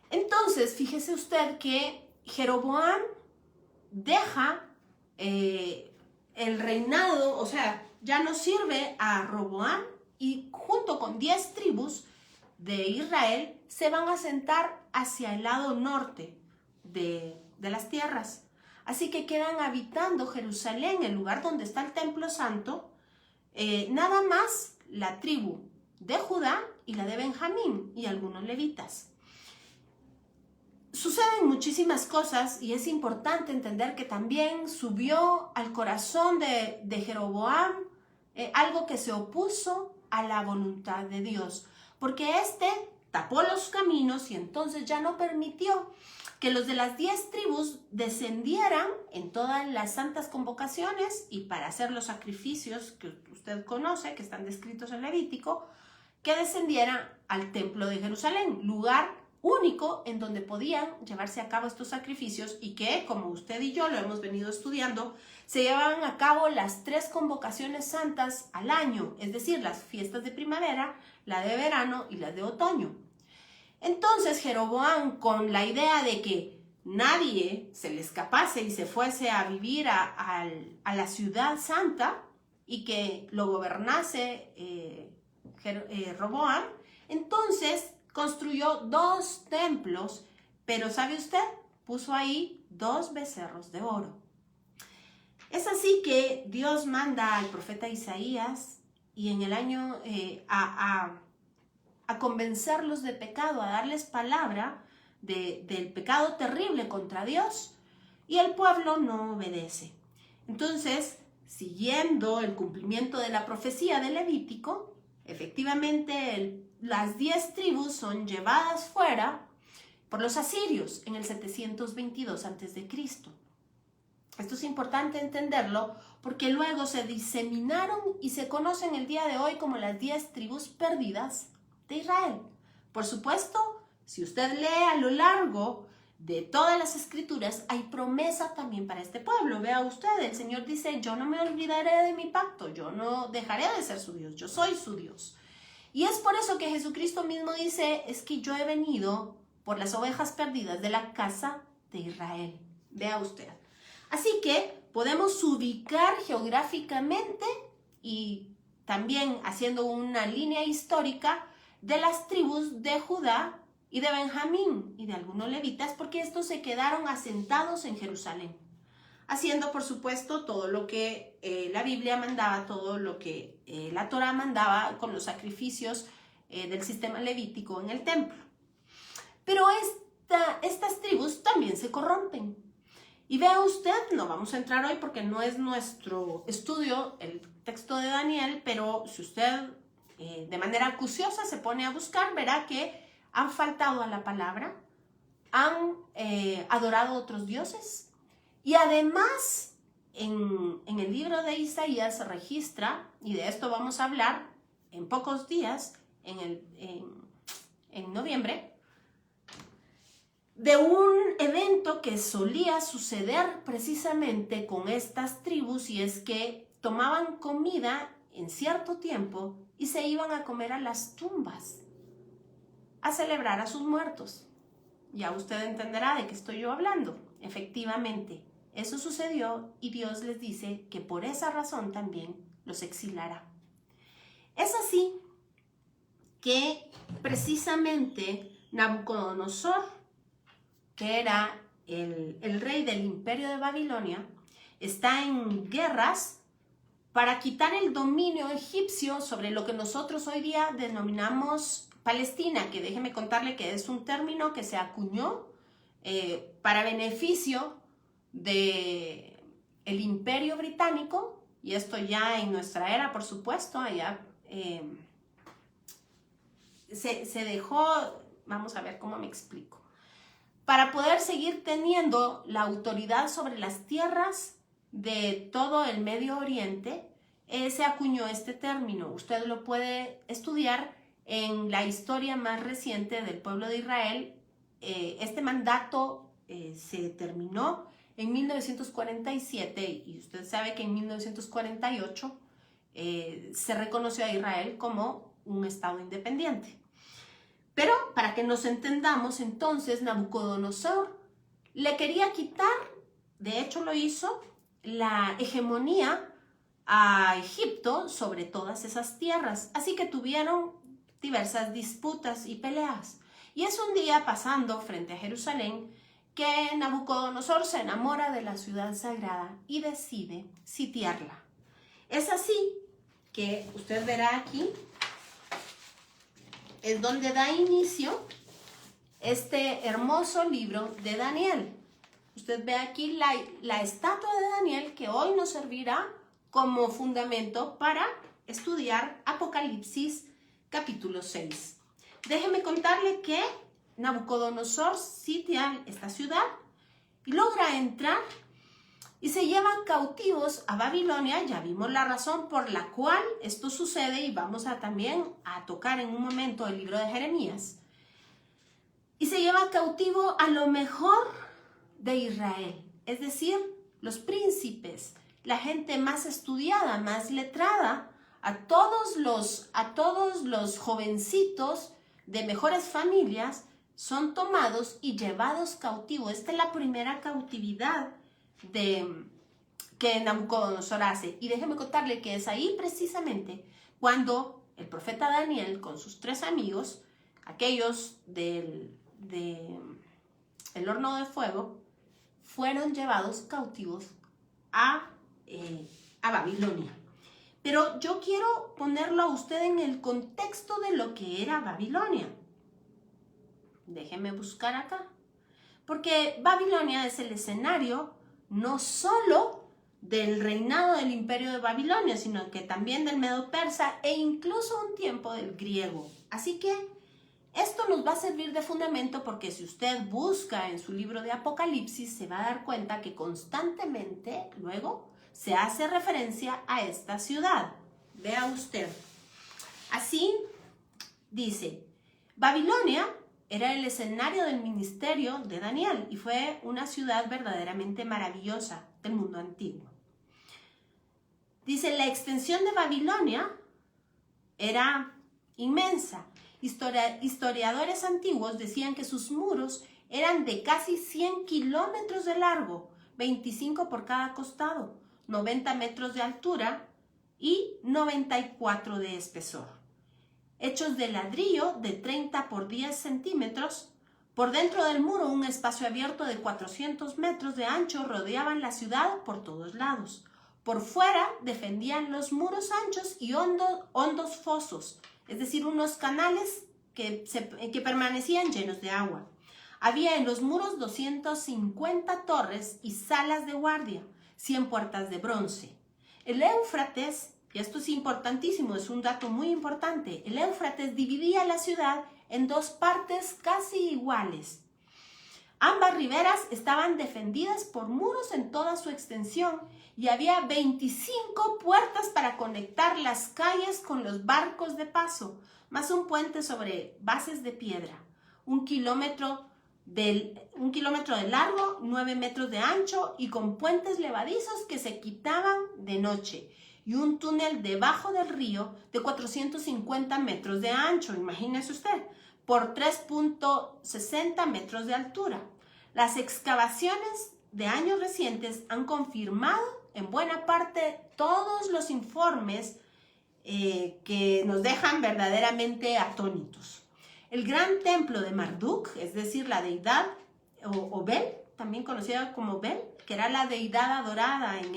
Entonces, fíjese usted que Jeroboam deja el reinado, o sea, ya no sirve a Roboam, y junto con 10 tribus de Israel se van a sentar hacia el lado norte de las tierras. Así que quedan habitando Jerusalén, el lugar donde está el templo santo, nada más la tribu de Judá y la de Benjamín y algunos levitas. Suceden muchísimas cosas y es importante entender que también subió al corazón de Jeroboam algo que se opuso a la voluntad de Dios, porque éste tapó los caminos y entonces ya no permitió que los de las 10 tribus descendieran en todas las santas convocaciones y para hacer los sacrificios que usted conoce, que están descritos en Levítico, que descendieran al templo de Jerusalén, lugar único en donde podían llevarse a cabo estos sacrificios y que, como usted y yo lo hemos venido estudiando, se llevaban a cabo las 3 convocaciones santas al año, es decir, las fiestas de primavera, la de verano y la de otoño. Entonces Jeroboam, con la idea de que nadie se le escapase y se fuese a vivir a la ciudad santa y que lo gobernase Roboam, entonces construyó 2 templos, pero ¿sabe usted? Puso ahí 2 becerros de oro. Es así que Dios manda al profeta Isaías y en el año a convencerlos de pecado, a darles palabra del pecado terrible contra Dios, y el pueblo no obedece. Entonces, siguiendo el cumplimiento de la profecía de Levítico, efectivamente las 10 tribus son llevadas fuera por los asirios en el 722 a.C. Esto es importante entenderlo porque luego se diseminaron y se conocen el día de hoy como las 10 tribus perdidas de Israel. Por supuesto, si usted lee a lo largo de todas las escrituras, hay promesa también para este pueblo. Vea usted, el Señor dice, yo no me olvidaré de mi pacto, yo no dejaré de ser su Dios, yo soy su Dios. Y es por eso que Jesucristo mismo dice, es que yo he venido por las ovejas perdidas de la casa de Israel. Vea usted. Así que podemos ubicar geográficamente y también haciendo una línea histórica de las tribus de Judá y de Benjamín y de algunos levitas, porque estos se quedaron asentados en Jerusalén, haciendo por supuesto todo lo que la Biblia mandaba, todo lo que la Torá mandaba con los sacrificios del sistema levítico en el templo. Pero estas tribus también se corrompen. Y vea usted, no vamos a entrar hoy porque no es nuestro estudio el texto de Daniel, pero si usted de manera acuciosa se pone a buscar, verá que han faltado a la palabra, han adorado a otros dioses y además en el libro de Isaías se registra, y de esto vamos a hablar en pocos días, en noviembre, de un evento que solía suceder precisamente con estas tribus, y es que tomaban comida en cierto tiempo y se iban a comer a las tumbas, a celebrar a sus muertos. Ya usted entenderá de qué estoy yo hablando. Efectivamente, eso sucedió y Dios les dice que por esa razón también los exilará. Es así que precisamente Nabucodonosor, que era el rey del imperio de Babilonia, está en guerras para quitar el dominio egipcio sobre lo que nosotros hoy día denominamos Palestina, que déjeme contarle que es un término que se acuñó para beneficio del Imperio Británico, y esto ya en nuestra era, por supuesto, allá se dejó, vamos a ver cómo me explico, para poder seguir teniendo la autoridad sobre las tierras de todo el Medio Oriente, se acuñó este término. Usted lo puede estudiar en la historia más reciente del pueblo de Israel. Este mandato se terminó en 1947 y usted sabe que en 1948 se reconoció a Israel como un estado independiente. Pero para que nos entendamos, entonces Nabucodonosor le quería quitar, de hecho lo hizo, la hegemonía a Egipto sobre todas esas tierras. Así que tuvieron diversas disputas y peleas. Y es un día pasando frente a Jerusalén que Nabucodonosor se enamora de la ciudad sagrada y decide sitiarla. Es así que usted verá aquí, es donde da inicio este hermoso libro de Daniel. Usted ve aquí la estatua de Daniel que hoy nos servirá como fundamento para estudiar Apocalipsis capítulo 6. Déjeme contarle que Nabucodonosor sitia esta ciudad y logra entrar y se llevan cautivos a Babilonia. Ya vimos la razón por la cual esto sucede y vamos también a tocar en un momento el libro de Jeremías. Y se lleva cautivo a lo mejor de Israel, es decir, los príncipes, la gente más estudiada, más letrada, a todos los jovencitos de mejores familias son tomados y llevados cautivos. Esta es la primera cautividad que Nabucodonosor hace. Y déjeme contarle que es ahí precisamente cuando el profeta Daniel con sus 3 amigos, aquellos del horno de fuego, fueron llevados cautivos a Babilonia. Pero yo quiero ponerlo a usted en el contexto de lo que era Babilonia. Déjeme buscar acá. Porque Babilonia es el escenario no solo del reinado del imperio de Babilonia, sino que también del medo-persa e incluso un tiempo del griego. Así que esto nos va a servir de fundamento porque si usted busca en su libro de Apocalipsis se va a dar cuenta que constantemente luego se hace referencia a esta ciudad. Vea usted. Así dice, Babilonia era el escenario del ministerio de Daniel y fue una ciudad verdaderamente maravillosa del mundo antiguo. Dice, la extensión de Babilonia era inmensa. Historiadores antiguos decían que sus muros eran de casi 100 kilómetros de largo, 25 por cada costado, 90 metros de altura y 94 de espesor. Hechos de ladrillo de 30 por 10 centímetros. Por dentro del muro, un espacio abierto de 400 metros de ancho rodeaban la ciudad por todos lados. Por fuera defendían los muros anchos y hondos fosos, es decir, unos canales que permanecían llenos de agua. Había en los muros 250 torres y salas de guardia, 100 puertas de bronce. El Éufrates, y esto es importantísimo, es un dato muy importante, el Éufrates dividía la ciudad en 2 partes casi iguales. Ambas riberas estaban defendidas por muros en toda su extensión y había 25 puertas para conectar las calles con los barcos de paso, más un puente sobre bases de piedra. 1 kilómetro de largo, 9 metros de ancho y con puentes levadizos que se quitaban de noche. Y un túnel debajo del río de 450 metros de ancho, imagínese usted, por 3.60 metros de altura. Las excavaciones de años recientes han confirmado en buena parte todos los informes que nos dejan verdaderamente atónitos. El gran templo de Marduk, es decir, la deidad o Bel, también conocida como Bel, que era la deidad adorada en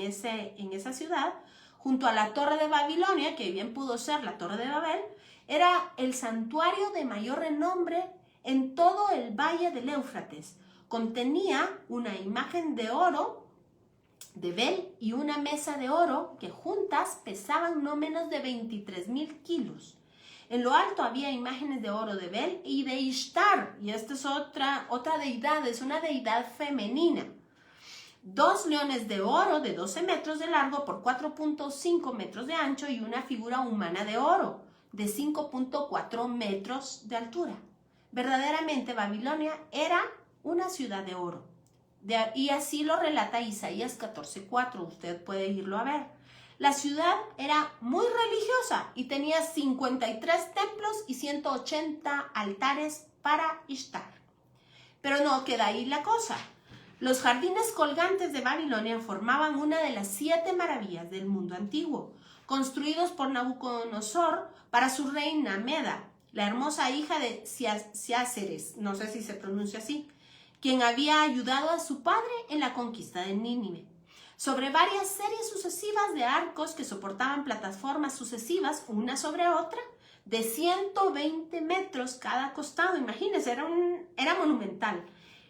esa ciudad, junto a la Torre de Babilonia, que bien pudo ser la Torre de Babel, era el santuario de mayor renombre en todo el valle del Éufrates. Contenía una imagen de oro de Bel y una mesa de oro que juntas pesaban no menos de 23,000 kilos. En lo alto había imágenes de oro de Bel y de Ishtar, y esta es otra deidad, es una deidad femenina. 2 leones de oro de 12 metros de largo por 4.5 metros de ancho y una figura humana de oro de 5.4 metros de altura. Verdaderamente Babilonia era una ciudad de oro. Y así lo relata Isaías 14:4, usted puede irlo a ver. La ciudad era muy religiosa y tenía 53 templos y 180 altares para Ishtar. Pero no queda ahí la cosa. Los jardines colgantes de Babilonia formaban una de las 7 maravillas del mundo antiguo, construidos por Nabucodonosor para su reina Meda, la hermosa hija de Ciáceres, no sé si se pronuncia así, quien había ayudado a su padre en la conquista de Nínive. Sobre varias series sucesivas de arcos que soportaban plataformas sucesivas, una sobre otra, de 120 metros cada costado, imagínense, era monumental.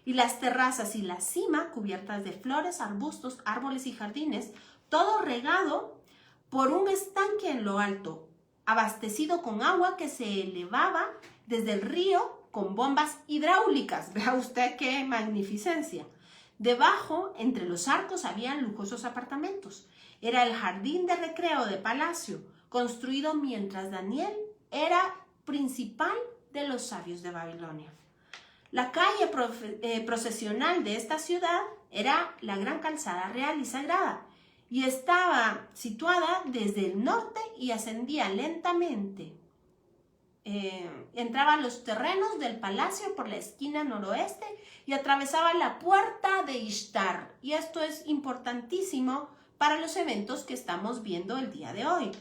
Y las terrazas y la cima cubiertas de flores, arbustos, árboles y jardines, todo regado por un estanque en lo alto, abastecido con agua que se elevaba desde el río con bombas hidráulicas. Vea usted qué magnificencia. Debajo, entre los arcos, habían lujosos apartamentos. Era el jardín de recreo de palacio, construido mientras Daniel era principal de los sabios de Babilonia. La calle procesional de esta ciudad era la gran calzada real y sagrada, y estaba situada desde el norte y ascendía lentamente. Entraba a los terrenos del palacio por la esquina noroeste y atravesaba la puerta de Ishtar. Y esto es importantísimo para los eventos que estamos viendo el día de hoy.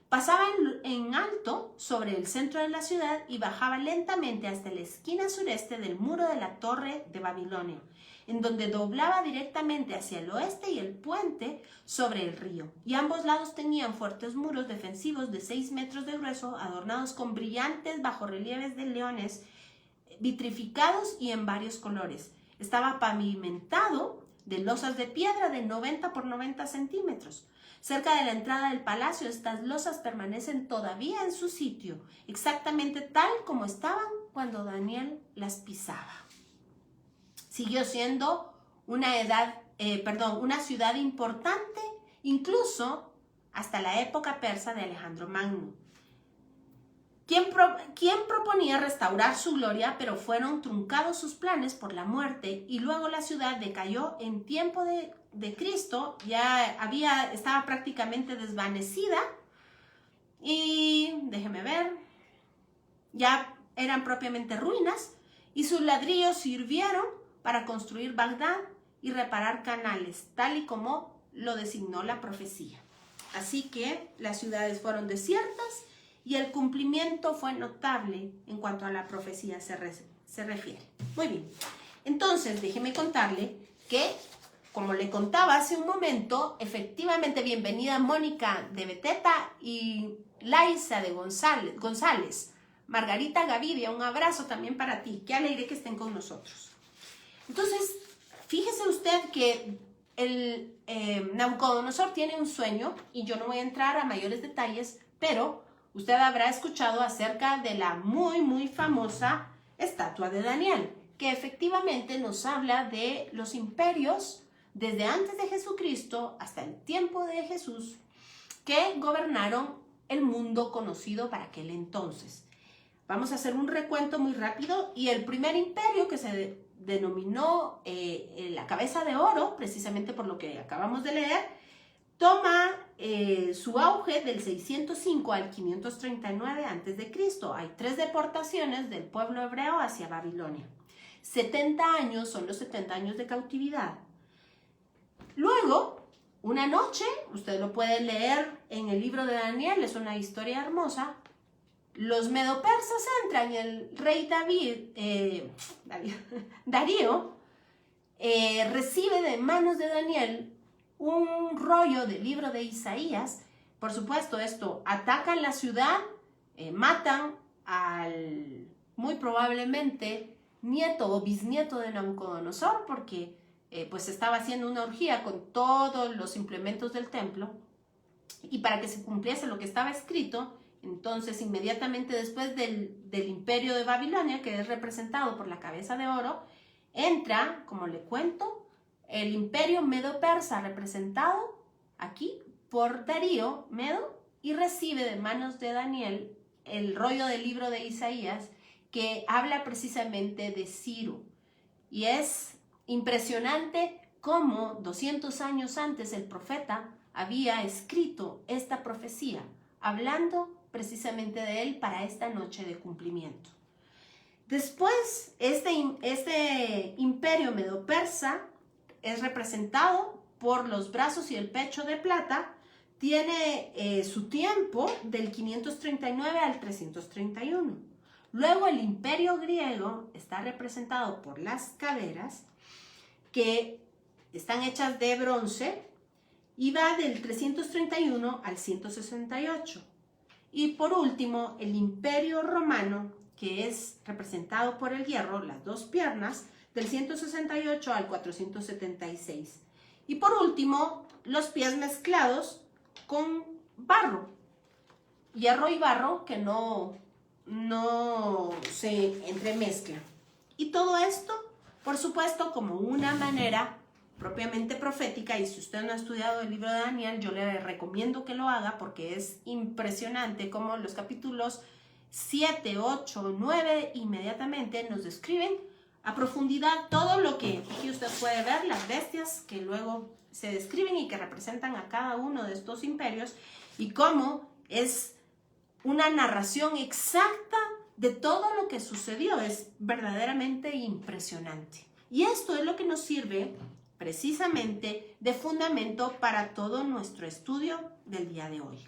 Pasaba en alto sobre el centro de la ciudad y bajaba lentamente hasta la esquina sureste del muro de la Torre de Babilonia, en donde doblaba directamente hacia el oeste y el puente sobre el río. Y ambos lados tenían fuertes muros defensivos de 6 metros de grueso, adornados con brillantes bajorrelieves de leones vitrificados y en varios colores. Estaba pavimentado de losas de piedra de 90 por 90 centímetros. Cerca de la entrada del palacio, estas losas permanecen todavía en su sitio, exactamente tal como estaban cuando Daniel las pisaba. Siguió siendo una ciudad importante, incluso hasta la época persa de Alejandro Magno, quien proponía restaurar su gloria, pero fueron truncados sus planes por la muerte, y luego la ciudad decayó en tiempo de Cristo, estaba prácticamente desvanecida, y déjeme ver, ya eran propiamente ruinas, y sus ladrillos sirvieron para construir Bagdad y reparar canales, tal y como lo designó la profecía. Así que las ciudades fueron desiertas y el cumplimiento fue notable en cuanto a la profecía se refiere. Muy bien, entonces déjeme contarle que, como le contaba hace un momento, efectivamente, bienvenida Mónica de Beteta y Laisa de González. Margarita Gavidia, un abrazo también para ti. Qué alegre que estén con nosotros. Entonces, fíjese usted que el Nabucodonosor tiene un sueño, y yo no voy a entrar a mayores detalles, pero usted habrá escuchado acerca de la muy famosa estatua de Daniel, que efectivamente nos habla de los imperios desde antes de Jesucristo hasta el tiempo de Jesús, que gobernaron el mundo conocido para aquel entonces. Vamos a hacer un recuento muy rápido, y el primer imperio, que se denominó la cabeza de oro, precisamente por lo que acabamos de leer, toma su auge del 605 al 539 a.C. Hay 3 deportaciones del pueblo hebreo hacia Babilonia. 70 años son los 70 años de cautividad. Luego, una noche, usted lo puede leer en el libro de Daniel, es una historia hermosa. Los medopersas entran y el rey Darío recibe de manos de Daniel un rollo del libro de Isaías, por supuesto, esto, atacan la ciudad, matan al, muy probablemente, nieto o bisnieto de Nabucodonosor, porque pues estaba haciendo una orgía con todos los implementos del templo, y para que se cumpliese lo que estaba escrito, entonces inmediatamente después del imperio de Babilonia, que es representado por la cabeza de oro, entra, como le cuento, el imperio medo-persa, representado aquí por Darío Medo, y recibe de manos de Daniel el rollo del libro de Isaías, que habla precisamente de Ciro. Y es impresionante cómo 200 años antes el profeta había escrito esta profecía, hablando precisamente de él para esta noche de cumplimiento. Después, este imperio medo-persa es representado por los brazos y el pecho de plata. Tiene su tiempo del 539 al 331. Luego el imperio griego está representado por las caderas, que están hechas de bronce, y va del 331 al 168. Y por último, el imperio romano, que es representado por el hierro, las dos piernas, del 168 al 476. Y por último, los pies mezclados con barro, hierro y barro que no se entremezcla. Y todo esto, por supuesto, como una manera propiamente profética, y si usted no ha estudiado el libro de Daniel, yo le recomiendo que lo haga, porque es impresionante como los capítulos 7, 8, 9 inmediatamente nos describen a profundidad todo lo que aquí usted puede ver, las bestias que luego se describen y que representan a cada uno de estos imperios, y cómo es una narración exacta de todo lo que sucedió. Es verdaderamente impresionante. Y esto es lo que nos sirve precisamente de fundamento para todo nuestro estudio del día de hoy.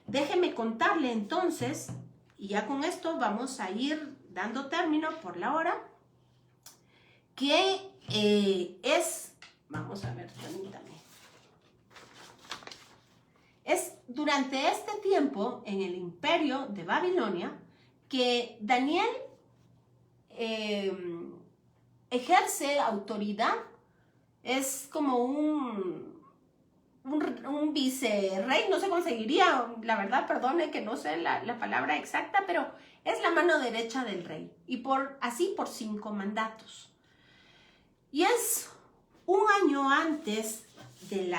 Déjeme contarle entonces, y ya con esto vamos a ir dando término por la hora, que vamos a ver, permítame. Es durante este tiempo en el imperio de Babilonia que Daniel ejerce autoridad. Es como un vicerrey, no se conseguiría, la verdad, perdone que no sé la palabra exacta, pero es la mano derecha del rey, y así por 5 mandatos. Y es un año antes de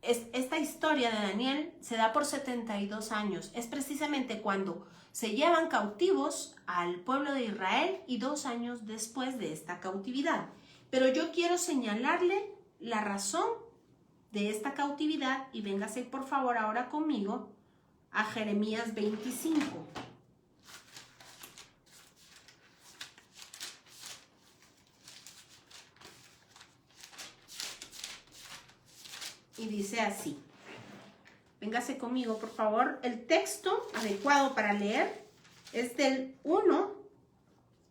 esta historia de Daniel, se da por 72 años. Es precisamente cuando se llevan cautivos al pueblo de Israel, y 2 años después de esta cautividad. Pero yo quiero señalarle la razón de esta cautividad, y véngase por favor ahora conmigo a Jeremías 25. Y dice así. Véngase conmigo, por favor. El texto adecuado para leer es del 1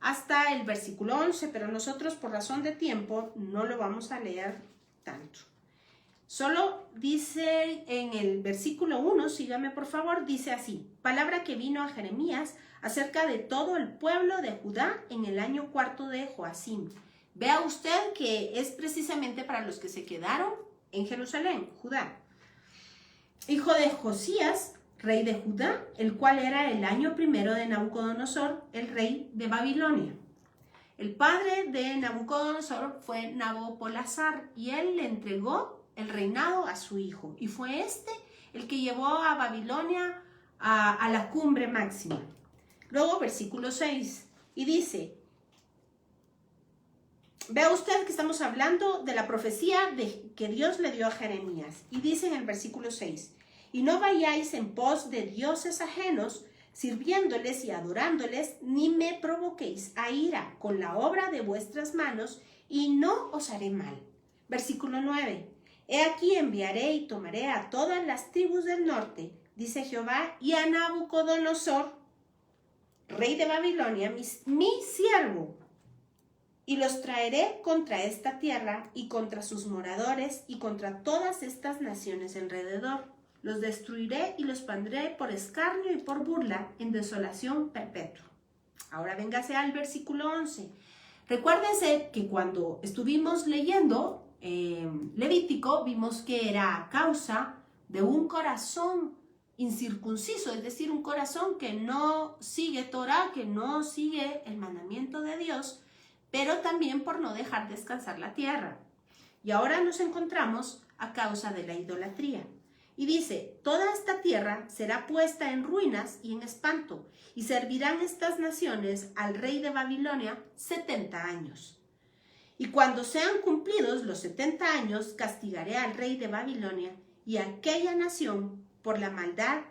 hasta el versículo 11, pero nosotros por razón de tiempo no lo vamos a leer tanto. Solo dice en el versículo 1, sígame por favor, dice así: palabra que vino a Jeremías acerca de todo el pueblo de Judá en el año 4 de Joacim. Vea usted que es precisamente para los que se quedaron en Jerusalén, Judá. Hijo de Josías, rey de Judá, el cual era el año 1 de Nabucodonosor, el rey de Babilonia. El padre de Nabucodonosor fue Nabopolassar, y él le entregó el reinado a su hijo, y fue este el que llevó a Babilonia a la cumbre máxima. Luego, versículo 6, y dice: vea usted que estamos hablando de la profecía que Dios le dio a Jeremías, y dice en el versículo 6: y no vayáis en pos de dioses ajenos, sirviéndoles y adorándoles, ni me provoquéis a ira con la obra de vuestras manos, y no os haré mal. Versículo 9: he aquí enviaré y tomaré a todas las tribus del norte, dice Jehová, y a Nabucodonosor, rey de Babilonia, mi siervo, y los traeré contra esta tierra y contra sus moradores y contra todas estas naciones alrededor. los destruiré y los pondré por escarnio y por burla en desolación perpetua. Ahora véngase al versículo 11. Recuérdense que cuando estuvimos leyendo Levítico, vimos que era a causa de un corazón incircunciso, es decir, un corazón que no sigue Torah, que no sigue el mandamiento de Dios, pero también por no dejar descansar la tierra. Y ahora nos encontramos a causa de la idolatría. Y dice, toda esta tierra será puesta en ruinas y en espanto, y servirán estas naciones al rey de Babilonia 70 años. Y cuando sean cumplidos los 70 años, castigaré al rey de Babilonia y a aquella nación por la maldad,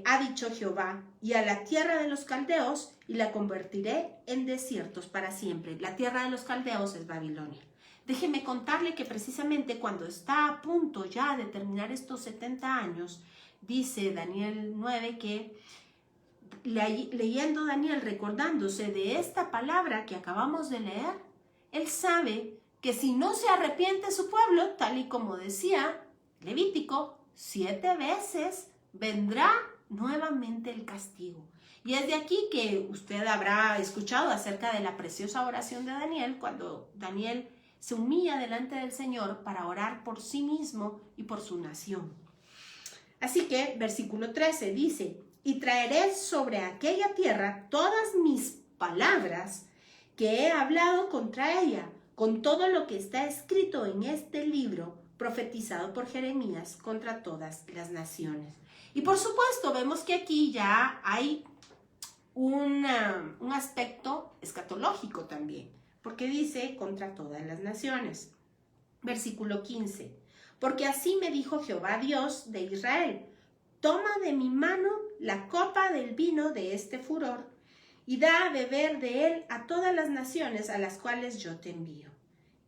ha dicho Jehová, y a la tierra de los caldeos, y la convertiré en desiertos para siempre. La tierra de los caldeos es Babilonia. Déjeme contarle que precisamente cuando está a punto ya de terminar estos 70 años, dice Daniel 9 que leyendo Daniel, recordándose de esta palabra que acabamos de leer, él sabe que si no se arrepiente su pueblo, tal y como decía Levítico, 7 veces vendrá nuevamente el castigo. Y es de aquí que usted habrá escuchado acerca de la preciosa oración de Daniel, cuando Daniel se humilla delante del Señor para orar por sí mismo y por su nación. Así que, versículo 13 dice, y traeré sobre aquella tierra todas mis palabras que he hablado contra ella, con todo lo que está escrito en este libro, profetizado por Jeremías contra todas las naciones. Y por supuesto, vemos que aquí ya hay un aspecto escatológico también, porque dice contra todas las naciones. Versículo 15. Porque así me dijo Jehová Dios de Israel, toma de mi mano la copa del vino de este furor, y da a beber de él a todas las naciones a las cuales yo te envío.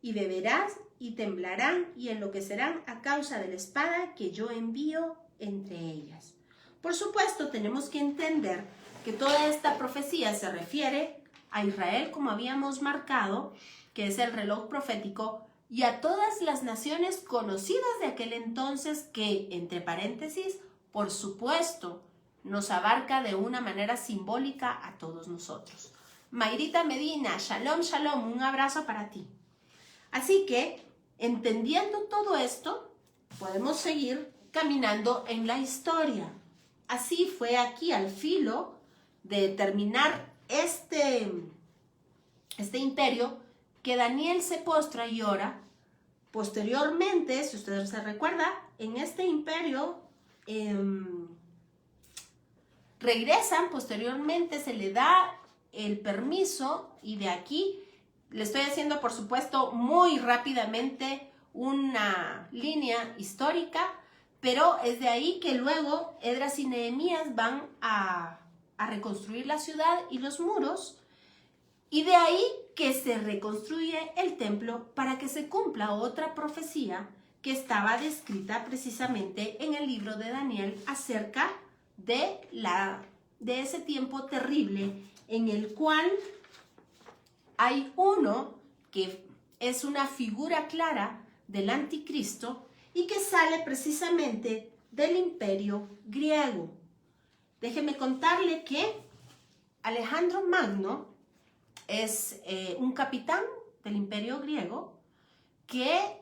Y beberás y temblarán y enloquecerán a causa de la espada que yo envío entre ellas. Por supuesto, tenemos que entender que toda esta profecía se refiere a Israel, como habíamos marcado, que es el reloj profético, y a todas las naciones conocidas de aquel entonces que, entre paréntesis, por supuesto, nos abarca de una manera simbólica a todos nosotros. Mayrita Medina, shalom, shalom, un abrazo para ti. Así que, entendiendo todo esto, podemos seguir caminando en la historia. Así fue aquí al filo de terminar este imperio, que Daniel se postra y ora. Posteriormente, si usted se recuerda, en este imperio regresan, posteriormente se le da el permiso, y de aquí le estoy haciendo, por supuesto, muy rápidamente una línea histórica, pero es de ahí que luego Esdras y Nehemías van a reconstruir la ciudad y los muros, y de ahí que se reconstruye el templo para que se cumpla otra profecía que estaba descrita precisamente en el libro de Daniel acerca de ese tiempo terrible en el cual hay uno que es una figura clara del anticristo y que sale precisamente del imperio griego. Déjeme contarle que Alejandro Magno es un capitán del imperio griego que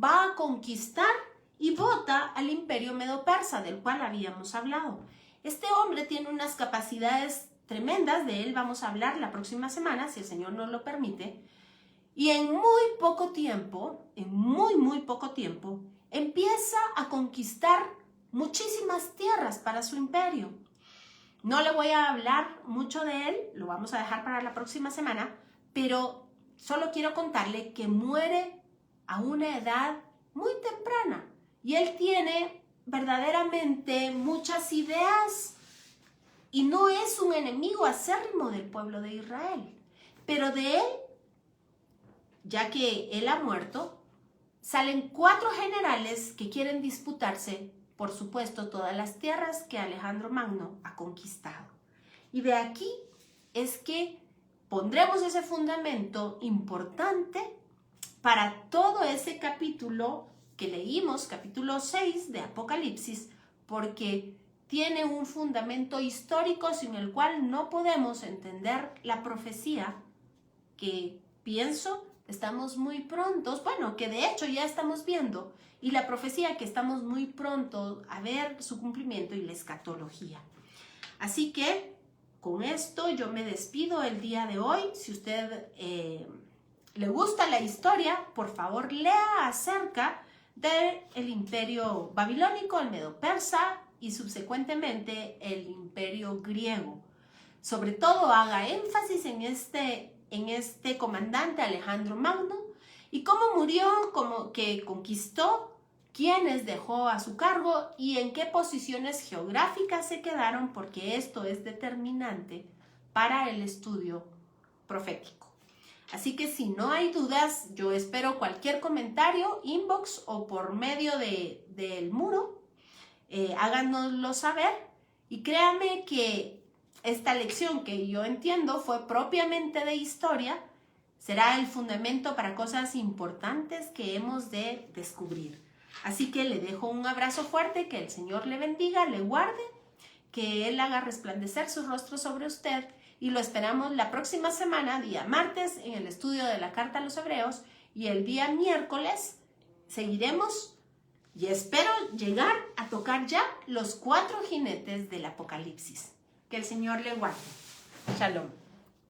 va a conquistar y vota al imperio medo-persa, del cual habíamos hablado. Este hombre tiene unas capacidades tremendas, de él vamos a hablar la próxima semana, si el Señor nos lo permite, y en muy poco tiempo, muy poco tiempo, empieza a conquistar muchísimas tierras para su imperio. No le voy a hablar mucho de él, lo vamos a dejar para la próxima semana, pero solo quiero contarle que muere a una edad muy temprana y él tiene verdaderamente muchas ideas y no es un enemigo acérrimo del pueblo de Israel. Pero de él, ya que él ha muerto, salen 4 generales que quieren disputarse, por supuesto, todas las tierras que Alejandro Magno ha conquistado. Y de aquí es que pondremos ese fundamento importante para todo ese capítulo que leímos, capítulo 6 de Apocalipsis, porque tiene un fundamento histórico sin el cual no podemos entender la profecía que pienso estamos muy prontos, bueno, que de hecho ya estamos viendo, y la profecía que estamos muy pronto a ver su cumplimiento y la escatología. Así que con esto yo me despido el día de hoy. Si usted le gusta la historia, por favor lea acerca del imperio babilónico, el medo-persa y subsecuentemente el imperio griego. Sobre todo haga énfasis en este comandante Alejandro Magno y cómo murió, cómo que conquistó, quiénes dejó a su cargo y en qué posiciones geográficas se quedaron, porque esto es determinante para el estudio profético. Así que si no hay dudas, yo espero cualquier comentario, inbox o por medio del muro, háganoslo saber y créanme que esta lección que yo entiendo fue propiamente de historia, será el fundamento para cosas importantes que hemos de descubrir. Así que le dejo un abrazo fuerte, que el Señor le bendiga, le guarde, que Él haga resplandecer su rostro sobre usted y lo esperamos la próxima semana, día martes, en el estudio de la Carta a los Hebreos y el día miércoles seguiremos y espero llegar a tocar ya los 4 jinetes del Apocalipsis. Que el Señor le guarde. Shalom.